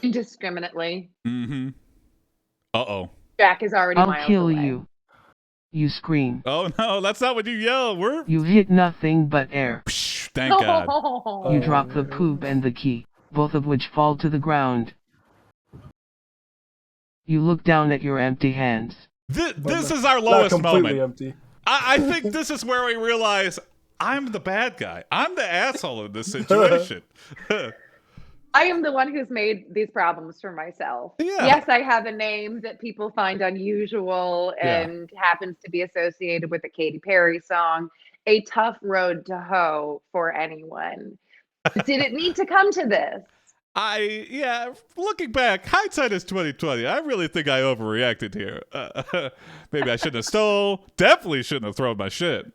S3: indiscriminately.
S1: Mm-hmm. Uh-oh.
S3: Jack is already
S4: "I'll
S3: miles
S4: kill
S3: away.
S4: you." You scream.
S1: Oh no, that's not what you yell.
S4: You hit nothing but air.
S1: Psh, thank God.
S4: You drop the poop and the key, both of which fall to the ground. You look down at your empty hands.
S1: This is our lowest
S2: not completely
S1: moment.
S2: Empty.
S1: I think this is where we realize I'm the bad guy. I'm the asshole in this situation.
S3: I am the one who's made these problems for myself.
S1: Yeah.
S3: Yes, I have a name that people find unusual and happens to be associated with a Katy Perry song. A tough road to hoe for anyone. Did it need to come to this?
S1: Looking back, hindsight is 2020. I really think I overreacted here. Maybe I shouldn't have stole. Definitely shouldn't have thrown my shit.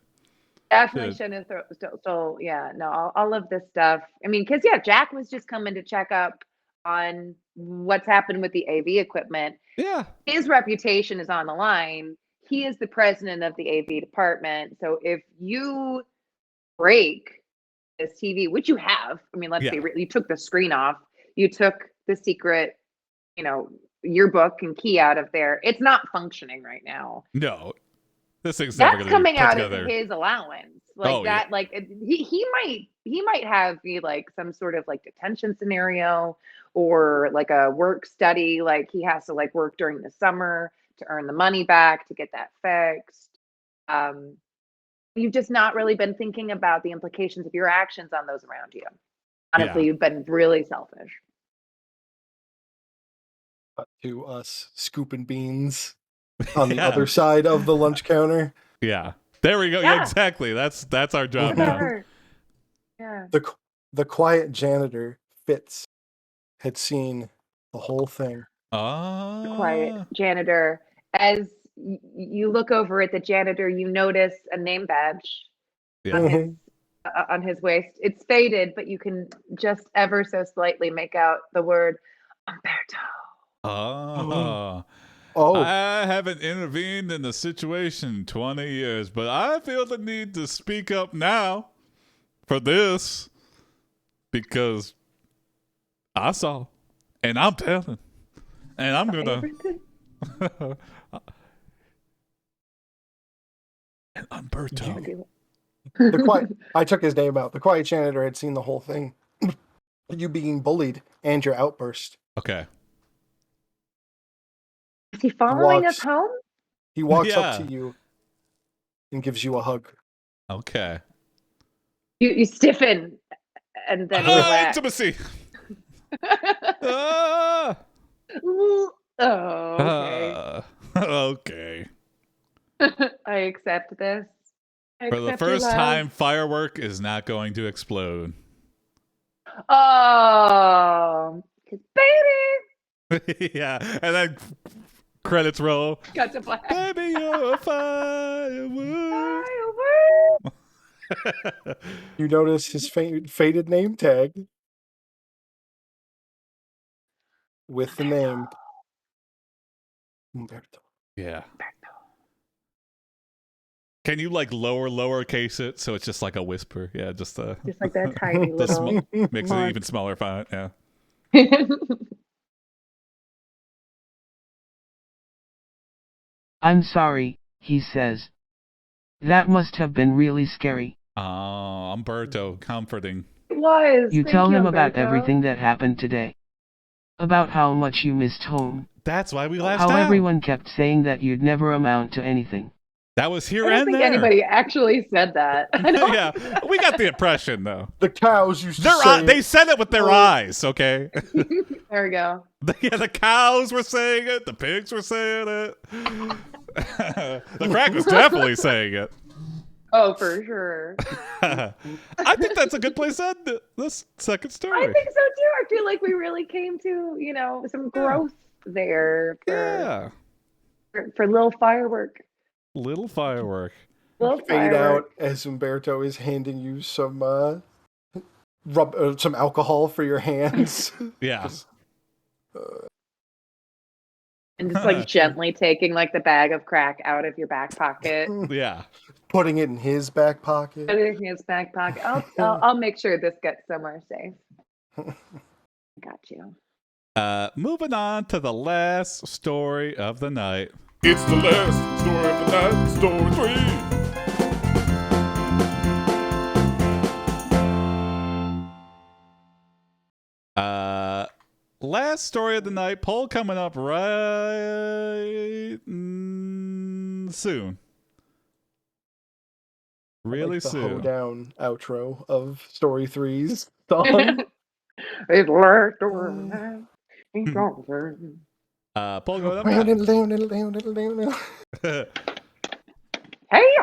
S3: Definitely shouldn't have stole. Yeah, no, all of this stuff. I mean, because Jack was just coming to check up on what's happened with the AV equipment.
S1: Yeah.
S3: His reputation is on the line. He is the president of the AV department. So if you break this TV, which you have, I mean, let's be real, you took the screen off, you took the secret, yearbook and key out of there. It's not functioning right now.
S1: No. This thing's never
S3: That's
S1: gonna be
S3: coming
S1: put
S3: out
S1: together.
S3: of his allowance, he might have like some sort of like detention scenario or like a work study, like he has to like work during the summer to earn the money back to get that fixed. You've just not really been thinking about the implications of your actions on those around you. Honestly, you've been really selfish.
S2: To us scooping beans on the other side of the lunch counter.
S1: Yeah. There we go. Yeah, exactly. That's our job now.
S3: Yeah.
S2: The quiet janitor, Fitz, had seen the whole thing.
S1: Oh.
S3: The quiet janitor. As you look over at the janitor, you notice a name badge on his waist. It's faded, but you can just ever so slightly make out the word Umberto.
S1: I haven't intervened in the situation in 20 years, but I feel the need to speak up now for this because I saw and I'm telling and I'm gonna and Umberto.
S2: I took his name out. The quiet janitor had seen the whole thing. You being bullied and your outburst.
S1: Okay.
S3: Is he following us home?
S2: He walks up to you and gives you a hug.
S1: Okay.
S3: You stiffen and then relax.
S1: Intimacy.
S3: Okay.
S1: Okay.
S3: I accept this.
S1: For the first time, firework is not going to explode.
S3: Oh, baby.
S1: Yeah, and then credits roll.
S3: Cut to black.
S1: Baby, you're a firework.
S2: You notice his faded name tag with the name Umberto.
S1: Yeah. Can you like lowercase it so it's just like a whisper? Yeah, just
S3: like that tiny
S1: the
S3: little.
S1: makes it even smaller font. Yeah.
S4: I'm sorry, he says. That must have been really scary.
S1: Oh, Umberto, comforting.
S3: It was.
S4: You
S3: Thank
S4: tell him about
S3: Umberto.
S4: everything that happened today. About how much you missed home.
S1: That's why we lashed
S4: How
S1: out.
S4: everyone kept saying that you'd never amount to anything.
S1: That was here
S3: I don't
S1: and
S3: think
S1: there.
S3: anybody actually said that.
S1: Yeah, we got the impression though.
S2: The cows used to say
S1: They said it with their eyes. Okay.
S3: There we go.
S1: Yeah, the cows were saying it. The pigs were saying it. The crack was definitely saying it.
S3: Oh, for sure.
S1: I think that's a good place to end this second story.
S3: I think so too. I feel like we really came to, some growth there for little firework.
S1: Little firework.
S3: Little
S2: fade
S3: firework.
S2: out as Umberto is handing you some some alcohol for your hands.
S1: Yeah.
S3: And just like gently taking like the bag of crack out of your back pocket.
S1: Yeah.
S2: Putting it in his back pocket.
S3: Put it in his back pocket. I'll make sure this gets somewhere safe. Got you.
S1: Moving on to the last story of the night.
S5: It's the last story of the night, story 3.
S1: Last story of the night. Poll coming up right soon. Really
S2: like the
S1: soon.
S2: hoedown outro of Story 3's song.
S3: It's last story. Ain't over.
S1: Poll going up.
S3: Hey,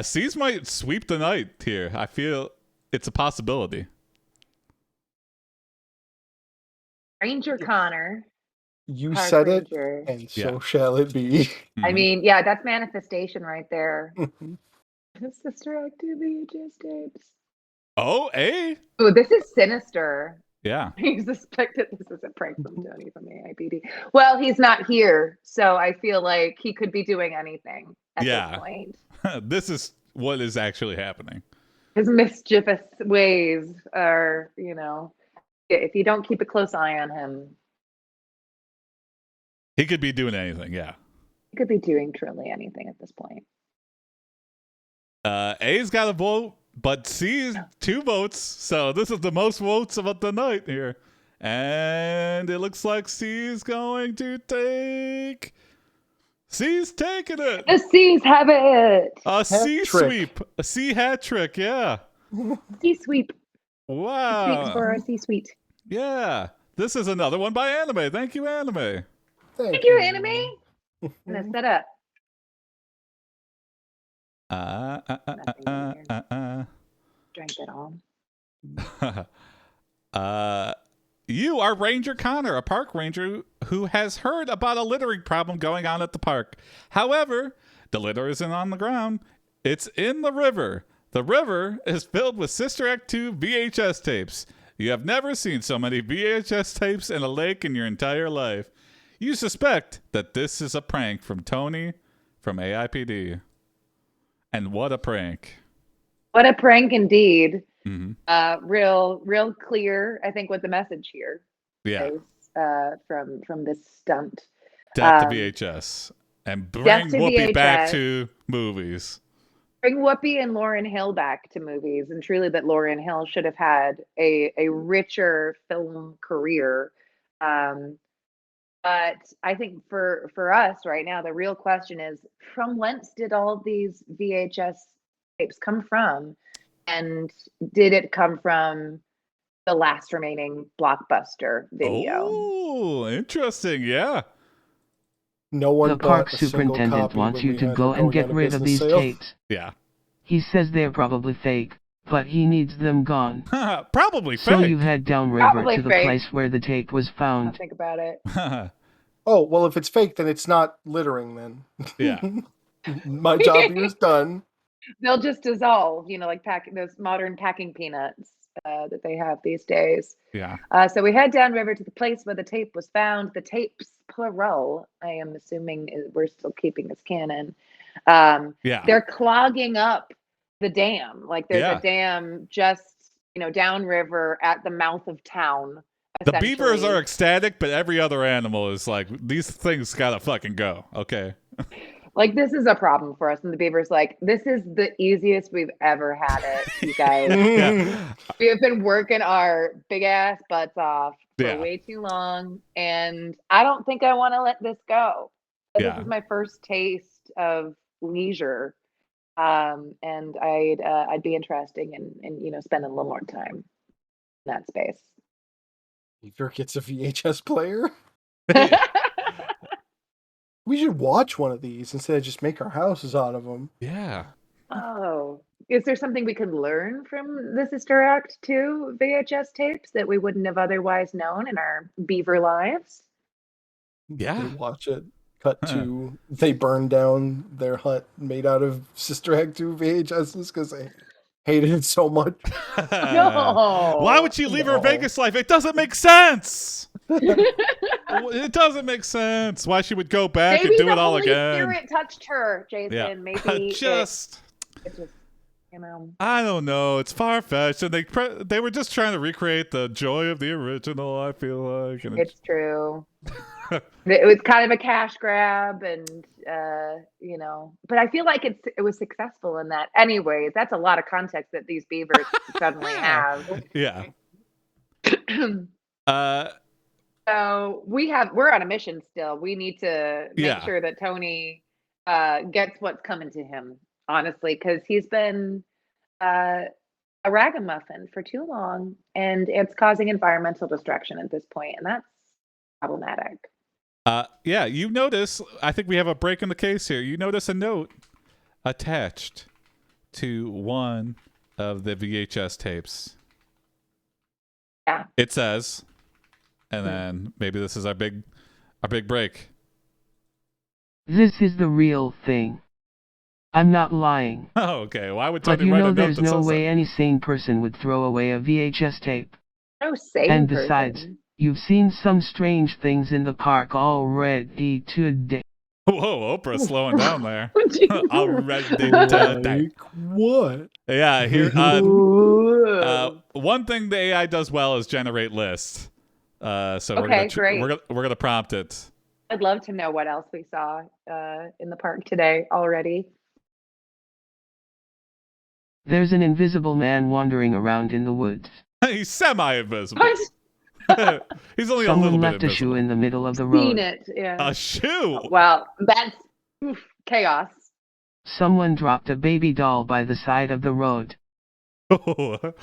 S1: C's might sweep the night here. I feel it's a possibility.
S3: Ranger Connor.
S2: You
S3: Park
S2: said it,
S3: Ranger.
S2: and so
S1: Yeah.
S2: shall it be.
S3: I mean, yeah, that's manifestation right there. Sister Active VHS tapes.
S1: Oh, hey.
S3: Oh, this is sinister.
S1: Yeah.
S3: He suspected this is a prank from Tony from AiPD. Well, he's not here, so I feel like he could be doing anything at this point.
S1: This is what is actually happening.
S3: His mischievous ways are, if you don't keep a close eye on him,
S1: He could be doing anything, yeah.
S3: he could be doing truly anything at this point.
S1: A's got a vote, but C's 2 votes. So this is the most votes about the night here. And it looks like C's going to take... C's taking it.
S3: The C's have it.
S1: A C
S2: Hat-trick.
S1: sweep. A C hat trick, yeah.
S3: C sweep.
S1: Wow.
S3: Sweeps for a C suite.
S1: Yeah. This is another one by Anime. Thank you, Anime.
S3: Thank you, Anime. I'm gonna set up. Drank it all.
S1: You are Ranger Connor, a park ranger who has heard about a littering problem going on at the park. However, the litter isn't on the ground. It's in the river. The river is filled with Sister Act 2 VHS tapes. You have never seen so many VHS tapes in a lake in your entire life. You suspect that this is a prank from Tony from AiPD. And what a prank.
S3: What a prank indeed.
S1: Mm-hmm.
S3: Real clear, I think, what the message here
S1: Yeah.
S3: is from this stunt.
S1: Death to VHS. And bring
S3: Death to
S1: Whoopi back
S3: VHS.
S1: to movies.
S3: Bring Whoopi and Lauryn Hill back to movies, and truly that Lauryn Hill should have had a richer film career. But I think for us right now, the real question is, from whence did all these VHS tapes come from? And did it come from the last remaining Blockbuster video?
S1: Oh, interesting. Yeah.
S2: No one
S4: The park
S2: bought a single
S4: superintendent
S2: copy
S4: wants
S2: when
S4: you
S2: we
S4: to
S2: had
S4: go
S2: it
S4: and
S2: going
S4: get
S2: out of
S4: rid of
S2: business
S4: these
S2: sale.
S4: tapes.
S1: Yeah.
S4: He says they're probably fake, but he needs them gone.
S1: Probably
S4: So
S1: fake.
S4: you head downriver
S3: Probably
S4: to the
S3: fake.
S4: place where the tape was
S3: I'll
S4: found.
S3: think about it.
S2: Oh, well, if it's fake, then it's not littering then.
S1: Yeah.
S2: My job here is done.
S3: They'll just dissolve, like those modern packing peanuts that they have these days.
S1: Yeah.
S3: So we head downriver to the place where the tape was found. The tapes, plural, I am assuming we're still keeping this canon.
S1: Yeah.
S3: They're clogging up the dam. Like there's
S1: Yeah.
S3: a dam just, downriver at the mouth of town.
S1: The beavers
S3: essentially.
S1: are ecstatic, but every other animal is like, these things gotta fucking go. Okay.
S3: Like, this is a problem for us. And the beaver's like, this is the easiest we've ever had it, you guys.
S1: Yeah.
S3: We have been working our big ass butts off for
S1: Yeah.
S3: way too long. And I don't think I want to let this go. This
S1: Yeah.
S3: is my first taste of leisure. And I'd be interested in spending a little more time in that space.
S2: Beaver gets a VHS player. We should watch one of these instead of just make our houses out of them.
S1: Yeah.
S3: Oh, is there something we could learn from the Sister Act 2 VHS tapes that we wouldn't have otherwise known in our beaver lives?
S1: Yeah.
S2: We watch it. Cut to they burn down their hut made out of Sister Act 2 VHSs because they hated it so much.
S3: No.
S1: Why would she leave her
S2: No.
S1: Vegas life? It doesn't make sense. It doesn't make sense why she would go back
S3: Maybe
S1: and do
S3: the
S1: it all
S3: Holy
S1: again.
S3: Spirit touched her, Jason.
S1: Yeah.
S3: Maybe
S1: just
S3: it just,
S1: I don't know. It's far fetched, and they were just trying to recreate the joy of the original. I feel like, and
S3: it's true. It was kind of a cash grab, and but I feel like it was successful in that. Anyways, that's a lot of context that these beavers suddenly have.
S1: yeah.
S3: So we're on a mission still. We need to make sure that Tony gets what's coming to him, honestly, because he's been a ragamuffin for too long, and it's causing environmental destruction at this point, and that's problematic.
S1: Yeah, you notice, I think we have a break in the case here. You notice a note attached to one of the VHS tapes.
S3: Yeah.
S1: It says, and then maybe this is our big break.
S4: This is the real thing. I'm not lying.
S1: Oh, okay. Why would
S4: But
S1: Tony
S4: you
S1: write a
S4: know
S1: note
S4: there's
S1: that
S4: no
S1: says
S4: way
S1: that?
S4: any sane person would throw away a VHS tape.
S3: No sane
S4: And
S3: person.
S4: besides, you've seen some strange things in the park already today.
S1: Whoa, Oprah's slowing down there.
S3: Jeez.
S1: Already
S2: Like what?
S1: Yeah, here.
S3: Ooh.
S1: One thing the AI does well is generate lists. So
S3: Okay, great.
S1: we're gonna prompt it.
S3: I'd love to know what else we saw in the park today already.
S4: There's an invisible man wandering around in the woods.
S1: He's semi-invisible.
S3: I've
S1: He's only a
S4: Someone
S1: little bit
S4: left a shoe
S1: invisible.
S4: in the middle of the
S3: seen
S4: road.
S3: it. Yeah.
S1: A shoe.
S3: Well, that's chaos.
S4: Someone dropped a baby doll by the side of the road.
S2: Alert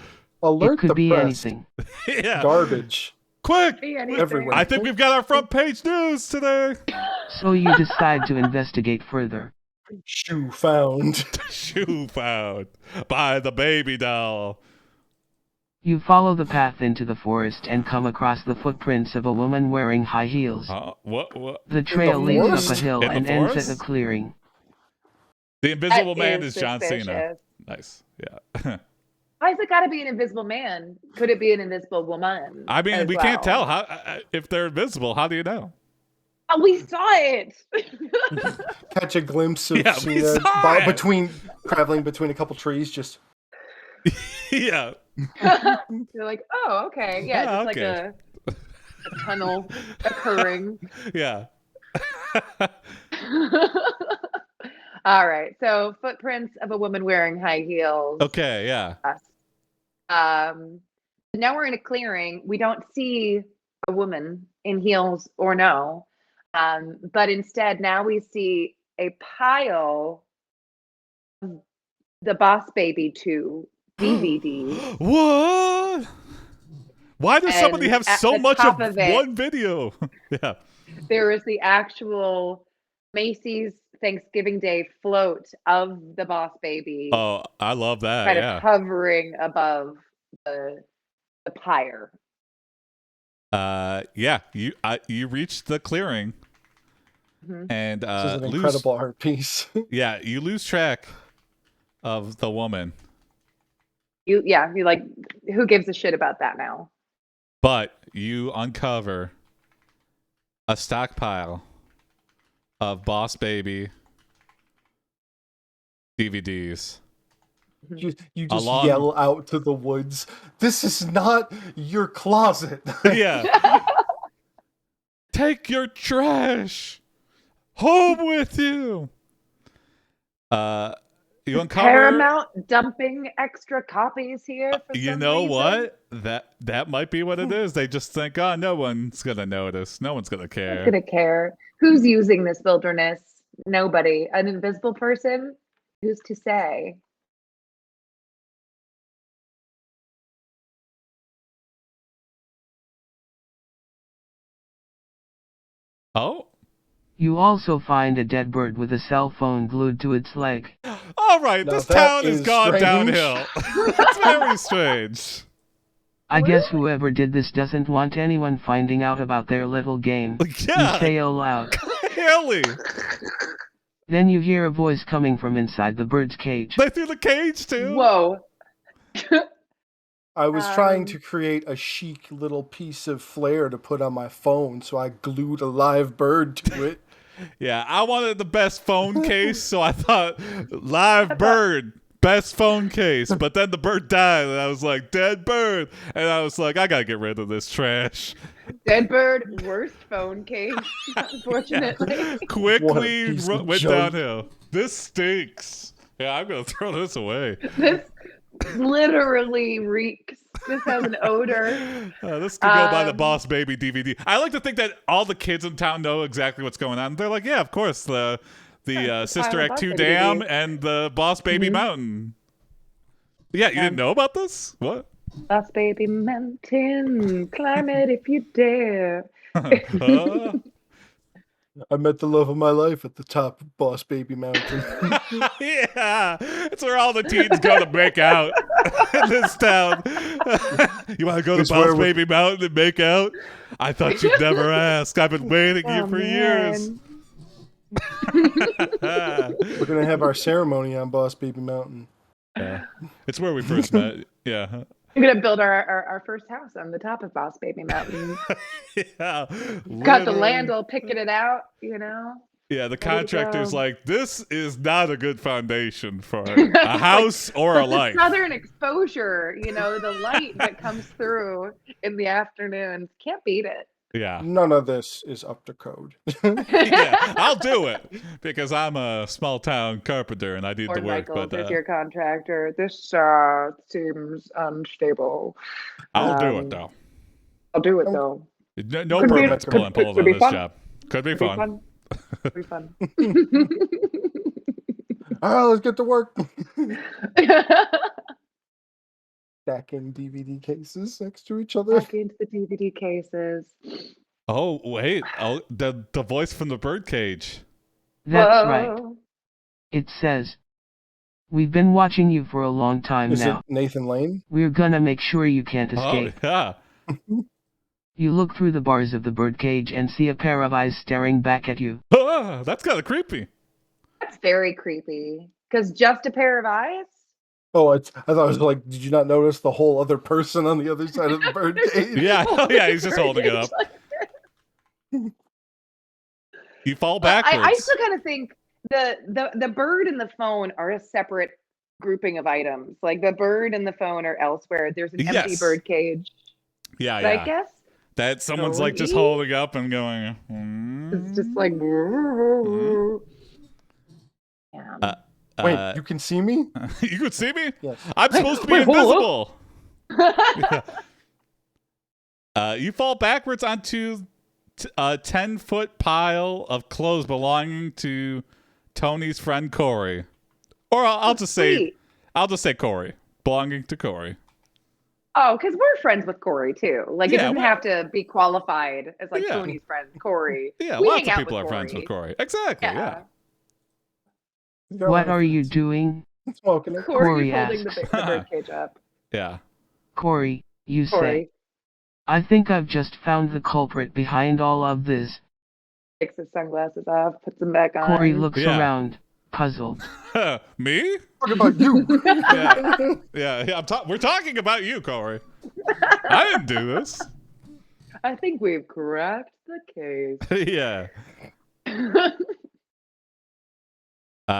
S4: It could
S2: the
S4: be
S2: press.
S4: anything.
S1: Yeah.
S2: Garbage.
S1: Quick!
S3: Be anything.
S2: Everywhere.
S1: I think we've got our front page news today.
S4: So you decide to investigate further.
S2: Shoe found.
S1: Shoe found by the baby doll.
S4: You follow the path into the forest and come across the footprints of a woman wearing high heels.
S1: What?
S4: The trail leads
S2: forest?
S4: up a hill
S1: In the
S4: and ends
S1: forest?
S4: at a clearing.
S1: The Invisible
S3: That
S1: Man is John Cena.
S3: suspicious.
S1: Nice. Yeah.
S3: Why's it got to be an invisible man? Could it be an invisible woman?
S1: I mean,
S3: as
S1: we
S3: well?
S1: can't tell how if they're invisible. How do you know?
S3: Oh, we saw it.
S2: Catch a glimpse of
S1: Yeah, we
S2: Cena
S1: saw it.
S2: traveling between a couple trees. Just
S1: Yeah.
S3: You're like, oh, okay, yeah,
S1: Yeah,
S3: just
S1: okay.
S3: like a tunnel occurring.
S1: Yeah.
S3: All right, so footprints of a woman wearing high heels.
S1: Okay. Yeah.
S3: Now we're in a clearing. We don't see a woman in heels or no, but instead now we see a pile of the Boss Baby 2 DVD.
S1: What? Why does somebody
S3: And
S1: have
S3: at
S1: so
S3: the
S1: much
S3: top
S1: of
S3: of it-
S1: one video? Yeah.
S3: There is the actual Macy's Thanksgiving Day float of the Boss Baby
S1: Oh, I love that.
S3: kind
S1: Yeah.
S3: of hovering above the pyre.
S1: Yeah. You reached the clearing,
S3: Mhm.
S1: and
S2: this is an incredible art piece.
S1: Yeah, you lose track of the woman,
S3: You like, who gives a shit about that now?
S1: but you uncover a stockpile of Boss Baby DVDs.
S2: You just
S1: Along-
S2: yell out to the woods, "This is not your closet."
S1: Yeah. Take your trash home with you. You uncover.
S3: Paramount dumping extra copies here for
S1: You
S3: some
S1: know
S3: reason.
S1: what? That might be what it is. They just think, oh, no one's gonna notice. No one's gonna care.
S3: Who's gonna care? Who's using this wilderness? Nobody. An invisible person? Who's to say?
S1: Oh.
S4: You also find a dead bird with a cell phone glued to its leg.
S1: All right,
S2: Now
S1: this
S2: that
S1: town has
S2: is
S1: gone
S2: strange.
S1: downhill. It's very strange.
S4: I guess whoever did this doesn't want anyone finding out about their little game.
S1: Yeah.
S4: You say aloud.
S1: Clearly.
S4: Then you hear a voice coming from inside the bird's cage.
S1: They threw the cage too.
S3: Whoa.
S2: I was trying to create a chic little piece of flair to put on my phone, so I glued a live bird to it.
S1: Yeah, I wanted the best phone case, so I thought live bird, best phone case. But then the bird died, and I was like, dead bird. And I was like, I gotta get rid of this trash.
S3: Dead bird, worst phone case, unfortunately.
S1: Quickly
S2: piece of
S1: went
S2: junk.
S1: downhill. This stinks. Yeah, I'm gonna throw this away.
S3: This literally reeks. This has an odor.
S1: This could go by the Boss Baby DVD. I like to think that all the kids in town know exactly what's going on. They're like, yeah, of course, the Sister
S3: Boss
S1: Act 2
S3: Baby
S1: Dam
S3: DVD.
S1: and the Boss Baby Mountain. Yeah, you didn't know about this? What?
S3: Boss baby mountain, climb it if you dare.
S2: I met the love of my life at the top of Boss Baby Mountain.
S1: Yeah, it's where all the teens go to make out in this town. You want to go to
S2: It's where
S1: Boss
S2: we-
S1: Baby Mountain and make out? I thought you'd never ask. I've been waiting here
S3: Oh,
S1: for years.
S3: man.
S2: We're gonna have our ceremony on Boss Baby Mountain.
S1: Yeah. It's where we first met. Yeah.
S3: We're gonna build our first house on the top of Boss Baby Mountain.
S1: Yeah.
S3: Got the
S1: Literally.
S3: land all picking it out, you know.
S1: Yeah, the
S3: to
S1: contractor's
S3: go.
S1: like, this is not a good foundation for a house or a
S3: But the
S1: life.
S3: southern exposure, you know, the light that comes through in the afternoons, can't beat it.
S1: Yeah.
S2: None of this is up to code.
S1: Yeah, I'll do it because I'm a small town carpenter and I need
S3: Or
S1: the work.
S3: Michael,
S1: But
S3: is your contractor. This seems unstable.
S1: I'll do it though.
S3: I'll do it though.
S1: No
S3: Could be-
S1: permits pulling
S3: could
S1: on
S3: be
S1: this
S3: fun.
S1: job. Could be
S3: Could be
S1: fun.
S3: fun. Could be fun.
S2: All right, let's get to work. Stacking DVD cases next to each other.
S3: Back into the DVD cases.
S1: Oh wait! Oh, the voice from the birdcage.
S4: That's right.
S3: Whoa.
S4: It says, "We've been watching you for a long time
S2: Is
S4: now.
S2: it Nathan Lane?
S4: We're gonna make sure you can't
S1: Oh
S4: escape."
S1: yeah.
S4: You look through the bars of the birdcage and see a pair of eyes staring back at you.
S1: Ah, that's kind of creepy.
S3: That's very creepy. Because just a pair of eyes?
S2: Oh, I thought it was like, did you not notice the whole other person on the other side of the bird cage?
S1: Yeah. Oh yeah. He's just holding it up. You fall backwards.
S3: I still kind of think the bird and the phone are a separate grouping of items. Like the bird and the phone are elsewhere. There's an empty
S1: Yes.
S3: bird cage.
S1: Yeah.
S3: But
S1: Yeah.
S3: I guess
S1: That someone's like just
S3: Three?
S1: holding up and going.
S3: it's just like. Yeah.
S2: Wait, you can see me?
S1: You could see me?
S2: Yes.
S1: I'm supposed to be
S3: Wait, hold
S1: invisible. You fall backwards onto a 10-foot pile of clothes belonging to Tony's friend Corey. Or I'll just say Corey, belonging to Corey.
S3: Oh, because we're friends with Corey too. Like it
S1: Yeah,
S3: doesn't
S1: well-
S3: have to be qualified as like
S1: Yeah.
S3: Tony's friend, Corey.
S1: Yeah,
S3: We
S1: lots
S3: hang
S1: of
S3: out
S1: people
S3: with
S1: are friends
S3: Corey.
S1: with Corey. Exactly. Yeah.
S4: What are you doing?
S2: Smoking it.
S4: Corey
S3: Corey's holding the
S4: asks.
S3: bird cage up.
S1: Yeah.
S4: Corey, you say.
S3: Corey
S4: I think I've just found the culprit behind all of this.
S3: takes his sunglasses off, puts them back on.
S4: Corey looks
S1: Yeah.
S4: around, puzzled.
S1: Me?
S2: Talk about you.
S1: Yeah. We're talking about you, Corey. I didn't do this.
S3: I think we've cracked the case.
S1: Yeah.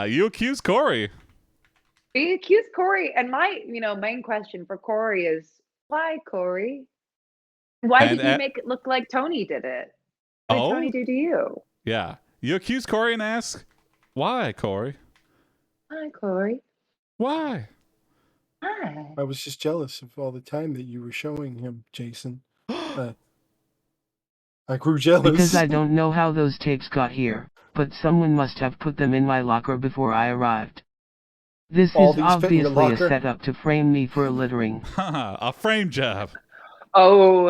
S1: You accuse Corey
S3: We accuse Corey, and my main question for Corey is why, Corey? Why
S1: And
S3: did you make it look like Tony did it? What did Tony do to you?
S1: Yeah. You accuse Corey and ask, why, Corey?
S3: Why, Corey?
S1: Why?
S3: Why?
S2: I was just jealous of all the time that you were showing him, Jason. I grew jealous.
S4: Because I don't know how those tapes got here, but someone must have put them in my locker before I arrived. This
S2: All
S4: is
S2: these fit in your
S4: obviously a
S2: locker?
S4: setup to frame me for littering.
S1: A frame job.
S3: Oh,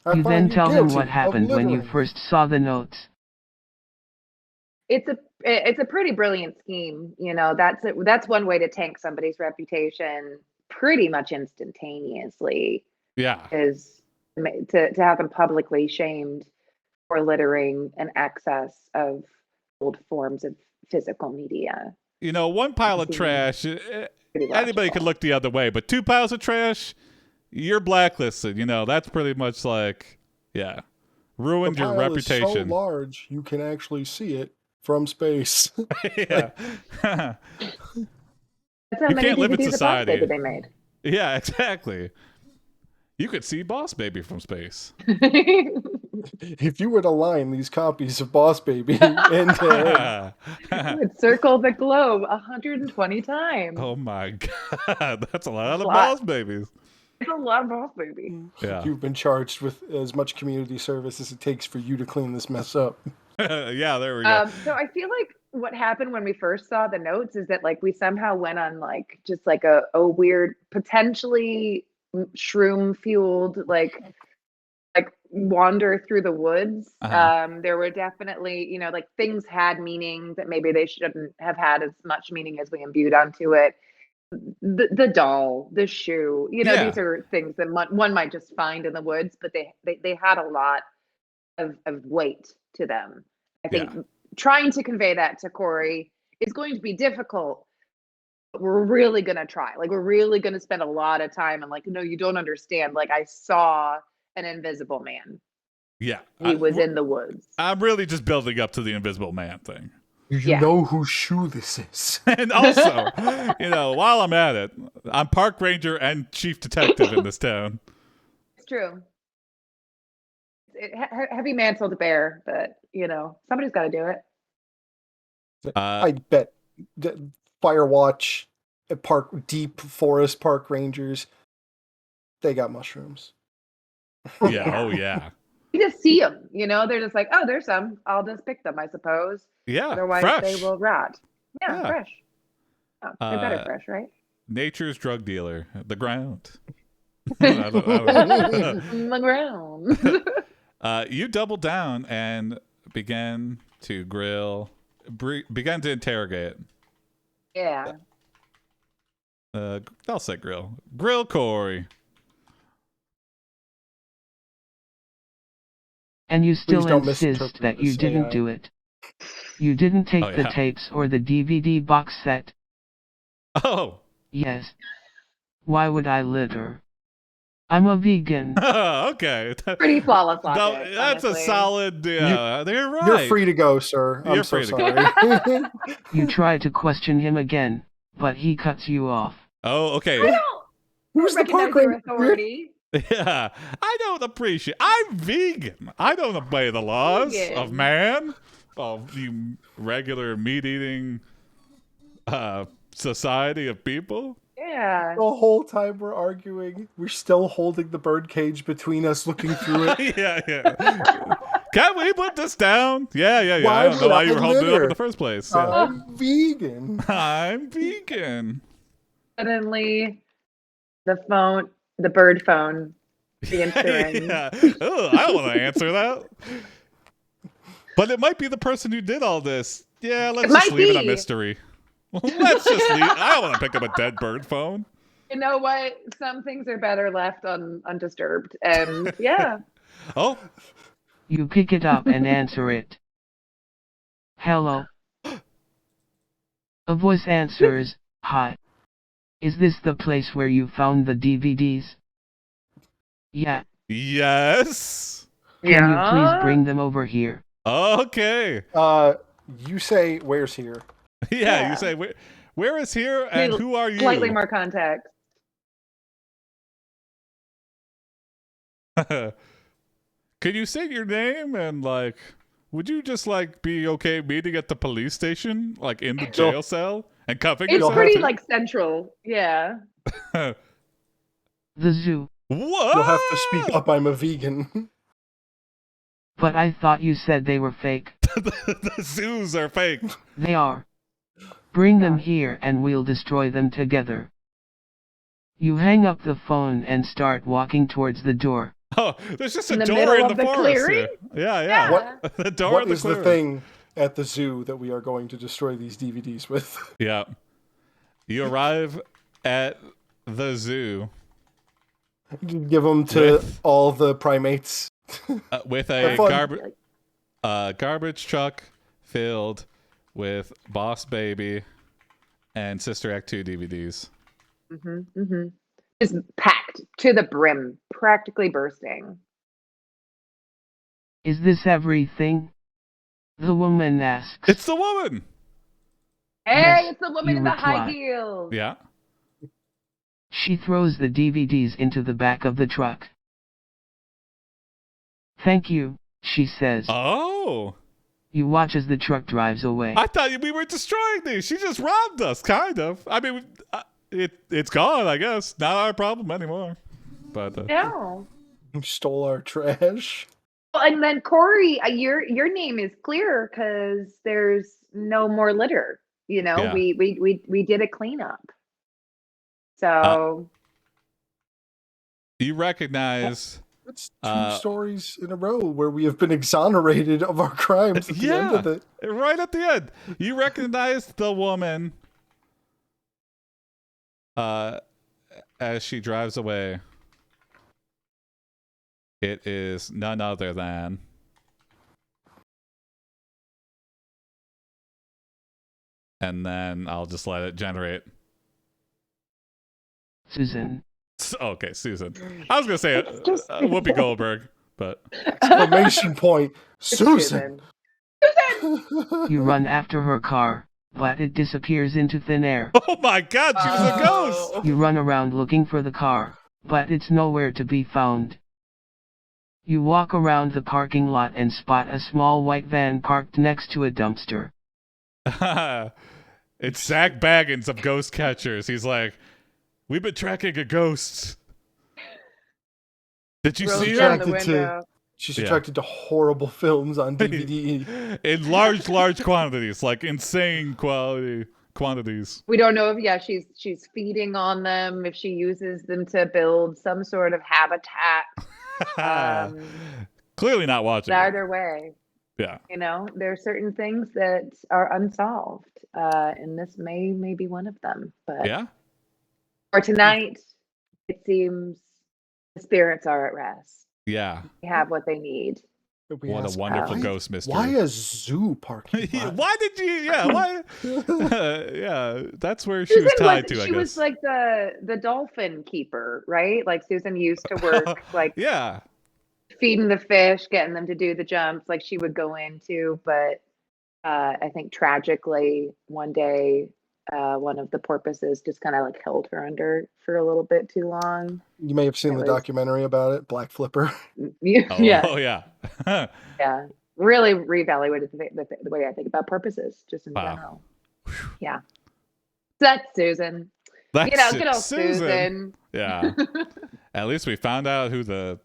S2: I
S4: You
S2: find
S4: then tell him
S2: guilty
S4: what
S2: of
S4: happened when you
S2: littering.
S4: first saw the notes.
S3: it's a pretty brilliant scheme. That's one way to tank somebody's reputation pretty much instantaneously.
S1: Yeah.
S3: Is to have them publicly shamed for littering an excess of old forms of physical media.
S1: One pile of trash, anybody could look the other way, but 2 piles of trash, you're blacklisted. That's pretty much like, yeah, ruined
S2: The
S1: your
S2: pile
S1: reputation.
S2: is so large you can actually see it from space.
S1: Yeah.
S3: That's how
S1: You
S3: many
S1: can't live in
S3: DVDs of Boss
S1: society.
S3: Baby they made.
S1: Yeah, exactly. You could see Boss Baby from space.
S2: If you were to line these copies of Boss Baby end to end,
S3: Would circle the globe 120 times.
S1: Oh my God. That's a lot of
S3: Lot.
S1: Boss Babies.
S3: It's a lot of Boss Baby.
S1: Yeah.
S2: you've been charged with as much community service as it takes for you to clean this mess up.
S1: Yeah, there we go.
S3: So I feel like what happened when we first saw the notes is that we somehow went on just a weird, potentially shroom fueled wander through the woods. There were definitely things had meaning that maybe they shouldn't have had as much meaning as we imbued onto it. The doll, the shoe, these are things that one might just find in the woods, but they had a lot of weight to them. I think trying to convey that to Corey is going to be difficult, but we're really going to try. We're really going to spend a lot of time and no, you don't understand. I saw an invisible man.
S1: Yeah.
S3: He was in the woods.
S1: I'm really just building up to the Invisible Man thing.
S2: You know whose shoe this is.
S1: And also, while I'm at it, I'm park ranger and chief detective in this town.
S3: It's true. Heavy mantle to bear, but somebody's got to do it.
S2: I bet Firewatch, deep forest park rangers, they got mushrooms.
S1: Yeah. Oh, yeah.
S3: You just see them, they're just like, oh, there's some. I'll just pick them, I suppose.
S1: Yeah.
S3: Otherwise,
S1: fresh.
S3: they will rot. Yeah,
S1: Yeah.
S3: fresh. Oh, they're better fresh, right?
S1: Nature's drug dealer, the ground.
S3: The ground.
S1: You doubled down and began to began to interrogate.
S3: Yeah.
S1: I'll say grill Corey.
S4: And you still
S2: Please don't
S4: insist
S2: misinterpret
S4: that you
S2: this
S4: didn't
S2: AI.
S4: do it. You didn't take
S1: Oh,
S4: the
S1: yeah.
S4: tapes or the DVD box set.
S1: Oh.
S4: Yes. Why would I litter? I'm a vegan.
S1: Okay.
S3: Pretty flawless
S1: No,
S3: logic.
S1: that's
S3: honestly.
S1: a solid. Yeah, you're right.
S2: You're free to go, sir.
S1: You're
S2: I'm so
S1: free to
S2: sorry.
S1: go.
S4: You try to question him again, but he cuts you off.
S1: Oh, okay.
S3: I don't
S2: Who's the
S3: recognize
S2: park
S3: your
S2: ranger?
S3: authority.
S1: Yeah, I don't appreciate. I'm vegan. I don't obey the laws
S3: Vegan.
S1: of man, of you regular meat-eating society of people.
S3: Yeah.
S2: The whole time we're arguing, we're still holding the bird cage between us, looking through it.
S1: Yeah. Can we put this down? Yeah.
S2: Why
S1: I don't know
S2: would
S1: why
S2: I
S1: you were holding it up
S2: litter?
S1: in the first place. Yeah.
S2: I'm vegan.
S1: I'm vegan.
S3: Suddenly, the bird phone, the answering.
S1: Yeah. Oh, I don't want to answer that. But it might be the person who did all this. Yeah, let's just leave it a mystery. Let's just leave. I don't want to pick up a dead bird phone.
S3: You know what? Some things are better left undisturbed. And yeah.
S1: Oh,
S4: You pick it up and answer it. Hello. A voice answers, hi. Is this the place where you found the DVDs? Yeah.
S1: yes.
S4: Can you please bring them over here?
S1: Okay.
S2: You say, where's here?
S1: Yeah,
S3: Yeah.
S1: you say, Where is here and
S3: Need
S1: who are you?
S3: Slightly more context.
S1: Could you say your name and like, would you just like be okay meeting at the police station, like in the jail cell and cuffing
S3: It's
S1: yourself?
S3: pretty like central. Yeah.
S4: The zoo.
S1: What?
S2: You'll have to speak up. I'm a vegan.
S4: But I thought you said they were fake.
S1: The zoos are fake.
S4: They are. Bring them here and we'll destroy them together. You hang up the phone and start walking towards the door.
S1: Oh, there's just a
S3: In the
S1: door
S3: middle
S1: in
S3: of
S1: the
S3: the
S1: forest.
S3: clearing?
S1: Here. Yeah.
S3: Yeah.
S2: What?
S1: The door
S2: What
S1: in the
S2: is the
S1: clearing.
S2: thing at the zoo that we are going to destroy these DVDs with?
S1: Yeah. You arrive at the zoo
S2: Give them to all the primates.
S1: with
S2: Have
S1: a
S2: fun.
S1: garbage truck filled with Boss Baby and Sister Act 2 DVDs.
S3: Just packed to the brim, practically bursting.
S4: Is this everything? The woman asks.
S1: It's the woman.
S3: Hey,
S4: Yes,
S3: it's the woman
S4: you
S3: in the high
S4: reply.
S3: heels.
S1: Yeah.
S4: She throws the DVDs into the back of the truck. Thank you, she says.
S1: Oh.
S4: You watch as the truck drives away.
S1: I thought we were destroying these. She just robbed us, kind of. I mean, it's gone, I guess. Not our problem anymore. But
S3: No.
S2: You stole our trash.
S3: Well, and then Corey, your name is clear because there's no more litter. You know,
S1: Yeah.
S3: we did a cleanup. So
S1: you recognize.
S2: It's two stories in a row where we have been exonerated of our crimes at the end of it.
S1: Right at the end. You recognize the woman as she drives away. It is none other than and then I'll just let it generate.
S4: Susan.
S1: Okay, Susan. I was gonna say
S3: It's just
S1: Whoopi Goldberg, but
S2: Exclamation point. Susan.
S4: You run after her car, but it disappears into thin air.
S1: oh my God, she was a ghost.
S4: You run around looking for the car, but it's nowhere to be found. You walk around the parking lot and spot a small white van parked next to a dumpster.
S1: It's Zach Baggins of Ghost Catchers. He's like, we've been tracking a ghost. Did you
S3: Rolls
S1: see
S3: down
S1: her?
S3: the window.
S2: She's attracted to horrible films on DVD.
S1: In large quantities, like insane quantities.
S3: We don't know if she's feeding on them, if she uses them to build some sort of habitat.
S1: Clearly not watching.
S3: Either way,
S1: Yeah.
S3: you know, there are certain things that are unsolved, and this may be one of them. But
S1: Yeah.
S3: for tonight, it seems the spirits are at rest.
S1: Yeah.
S3: They have what they need.
S2: We
S1: What
S2: ask,
S1: a wonderful
S2: why-
S1: ghost mystery.
S2: Why a zoo parking lot?
S1: Why did you? Yeah. Why? Yeah. That's where she was tied to. I
S3: She
S1: guess.
S3: was like the dolphin keeper, right? Like Susan used to work like
S1: Yeah.
S3: feeding the fish, getting them to do the jumps, like she would go into. But I think tragically, one day, one of the porpoises just kind of like held her under for a little bit too long.
S2: You may have seen
S3: It
S2: the
S3: was-
S2: documentary about it, Black Flipper.
S3: Yeah,
S1: Oh yeah.
S3: yeah. Really reevaluated the way I think about porpoises, just in
S1: Wow.
S3: general. Yeah. That's Susan.
S1: That's
S3: You know, good old Susan.
S1: Yeah. At least we found out who the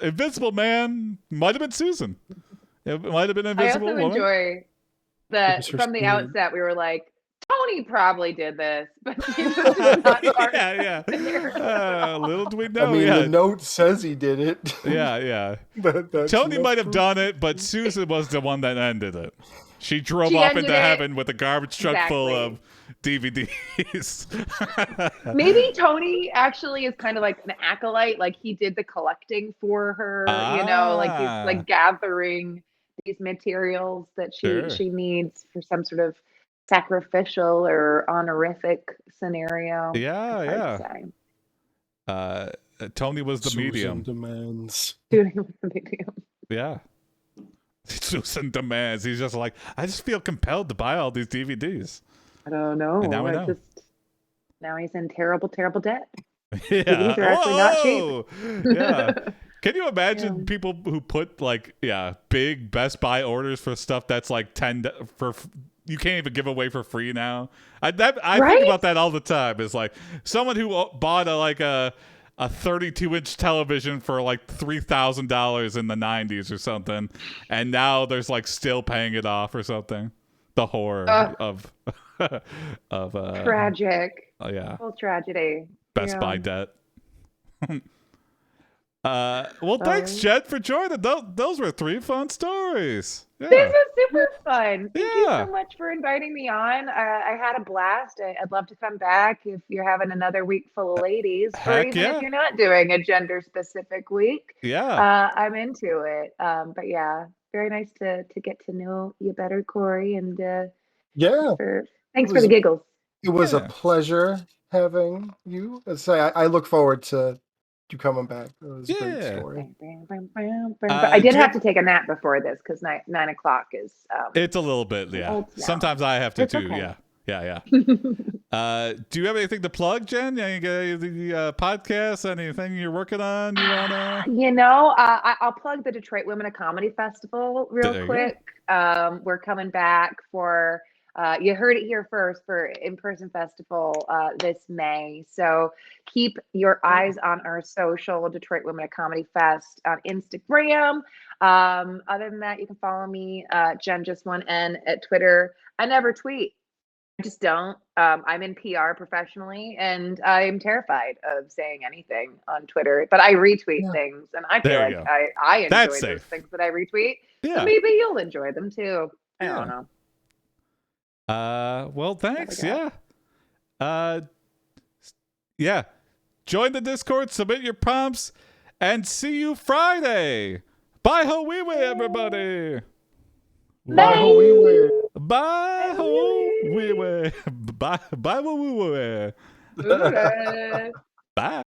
S1: Invisible Man might have been Susan. It might have been
S3: I
S1: Invisible
S3: also
S1: Woman.
S3: enjoy that
S2: was her
S3: from the
S2: speed.
S3: outset we were like, Tony probably did this, but he was not part
S1: yeah.
S3: of it.
S1: Little do we know.
S2: I mean,
S1: yeah.
S2: the note says he did it.
S1: Yeah.
S2: That's
S1: Tony
S2: no
S1: might have
S2: proof.
S1: done it, but Susan was the one that ended it. She drove
S3: She
S1: off
S3: ended
S1: into
S3: it.
S1: heaven with a garbage truck full of
S3: Exactly.
S1: DVDs.
S3: Maybe Tony actually is kind of like an acolyte, like he did the collecting for her, you know, like he's
S1: Ah.
S3: like gathering these materials that
S1: Sure.
S3: she needs for some sort of sacrificial or honorific scenario.
S1: Yeah,
S3: It's hard
S1: yeah.
S3: to say.
S1: Tony was the
S2: Susan
S1: medium.
S2: demands.
S3: Doing what they do.
S1: Yeah. Susan demands. He's just like, I just feel compelled to buy all these DVDs.
S3: I don't know.
S1: And now we know.
S3: Now he's in terrible, terrible debt.
S1: Yeah.
S3: These are actually not cheap.
S1: Whoa! Yeah. Can you imagine
S3: Yeah.
S1: people who put like big Best Buy orders for stuff that's like you can't even give away for free now? I think
S3: Right?
S1: about that all the time. It's like someone who bought a 32-inch television for like $3,000 in the 90s or something, and now there's like still paying it off or something. The horror of
S3: Tragic.
S1: oh yeah,
S3: Full tragedy.
S1: Best Buy debt. Well, thanks, Jen, for joining. Those were 3 fun stories. Yeah.
S3: This was super fun. Thank you
S1: Yeah.
S3: so much for inviting me on. I had a blast. I'd love to come back if you're having another week full of ladies, or
S1: Heck
S3: even
S1: yeah.
S3: if you're not doing a gender-specific week.
S1: Yeah.
S3: I'm into it. But yeah, very nice to get to know you better, Corey, and
S2: Yeah,
S3: thanks
S2: It
S3: for the
S2: was-
S3: giggles.
S2: it was a
S1: Yeah.
S2: pleasure having you. I look forward to you coming back. It was a great
S1: Yeah.
S2: story.
S3: I did
S1: do
S3: have
S1: you-
S3: to take a nap before this because 9 o'clock is.
S1: It's a little bit, yeah.
S3: Old now.
S1: Sometimes I have to
S3: It's
S1: too.
S3: okay.
S1: Yeah. Do you have anything to plug, Jen? The podcast? Anything you're working on? You wanna?
S3: I'll plug the Detroit Women of Comedy Festival
S1: There
S3: real
S1: you
S3: quick. We're coming back for, you heard it here first, for in-person festival this May. So keep your eyes on our social, Detroit Women of Comedy Fest on Instagram. Other than that, you can follow me, Jen just one N at Twitter. I never tweet. I just don't. I'm in PR professionally, and I'm terrified of saying anything on Twitter. But I retweet
S2: Yeah.
S3: things, and I
S1: There
S3: feel
S1: you
S3: like
S1: go.
S3: I enjoy
S1: That's
S3: those
S1: safe.
S3: things that I retweet.
S1: Yeah.
S3: So maybe you'll enjoy them too. I
S1: Yeah.
S3: don't know.
S1: Well, thanks.
S3: got?
S1: Yeah. Join the Discord, submit your prompts, and see you Friday. Bye ho wee wee, everybody.
S2: Bye, Hawaii.
S1: Bye ho wee wee. Bye wee wee.
S3: Bye.
S1: Bye.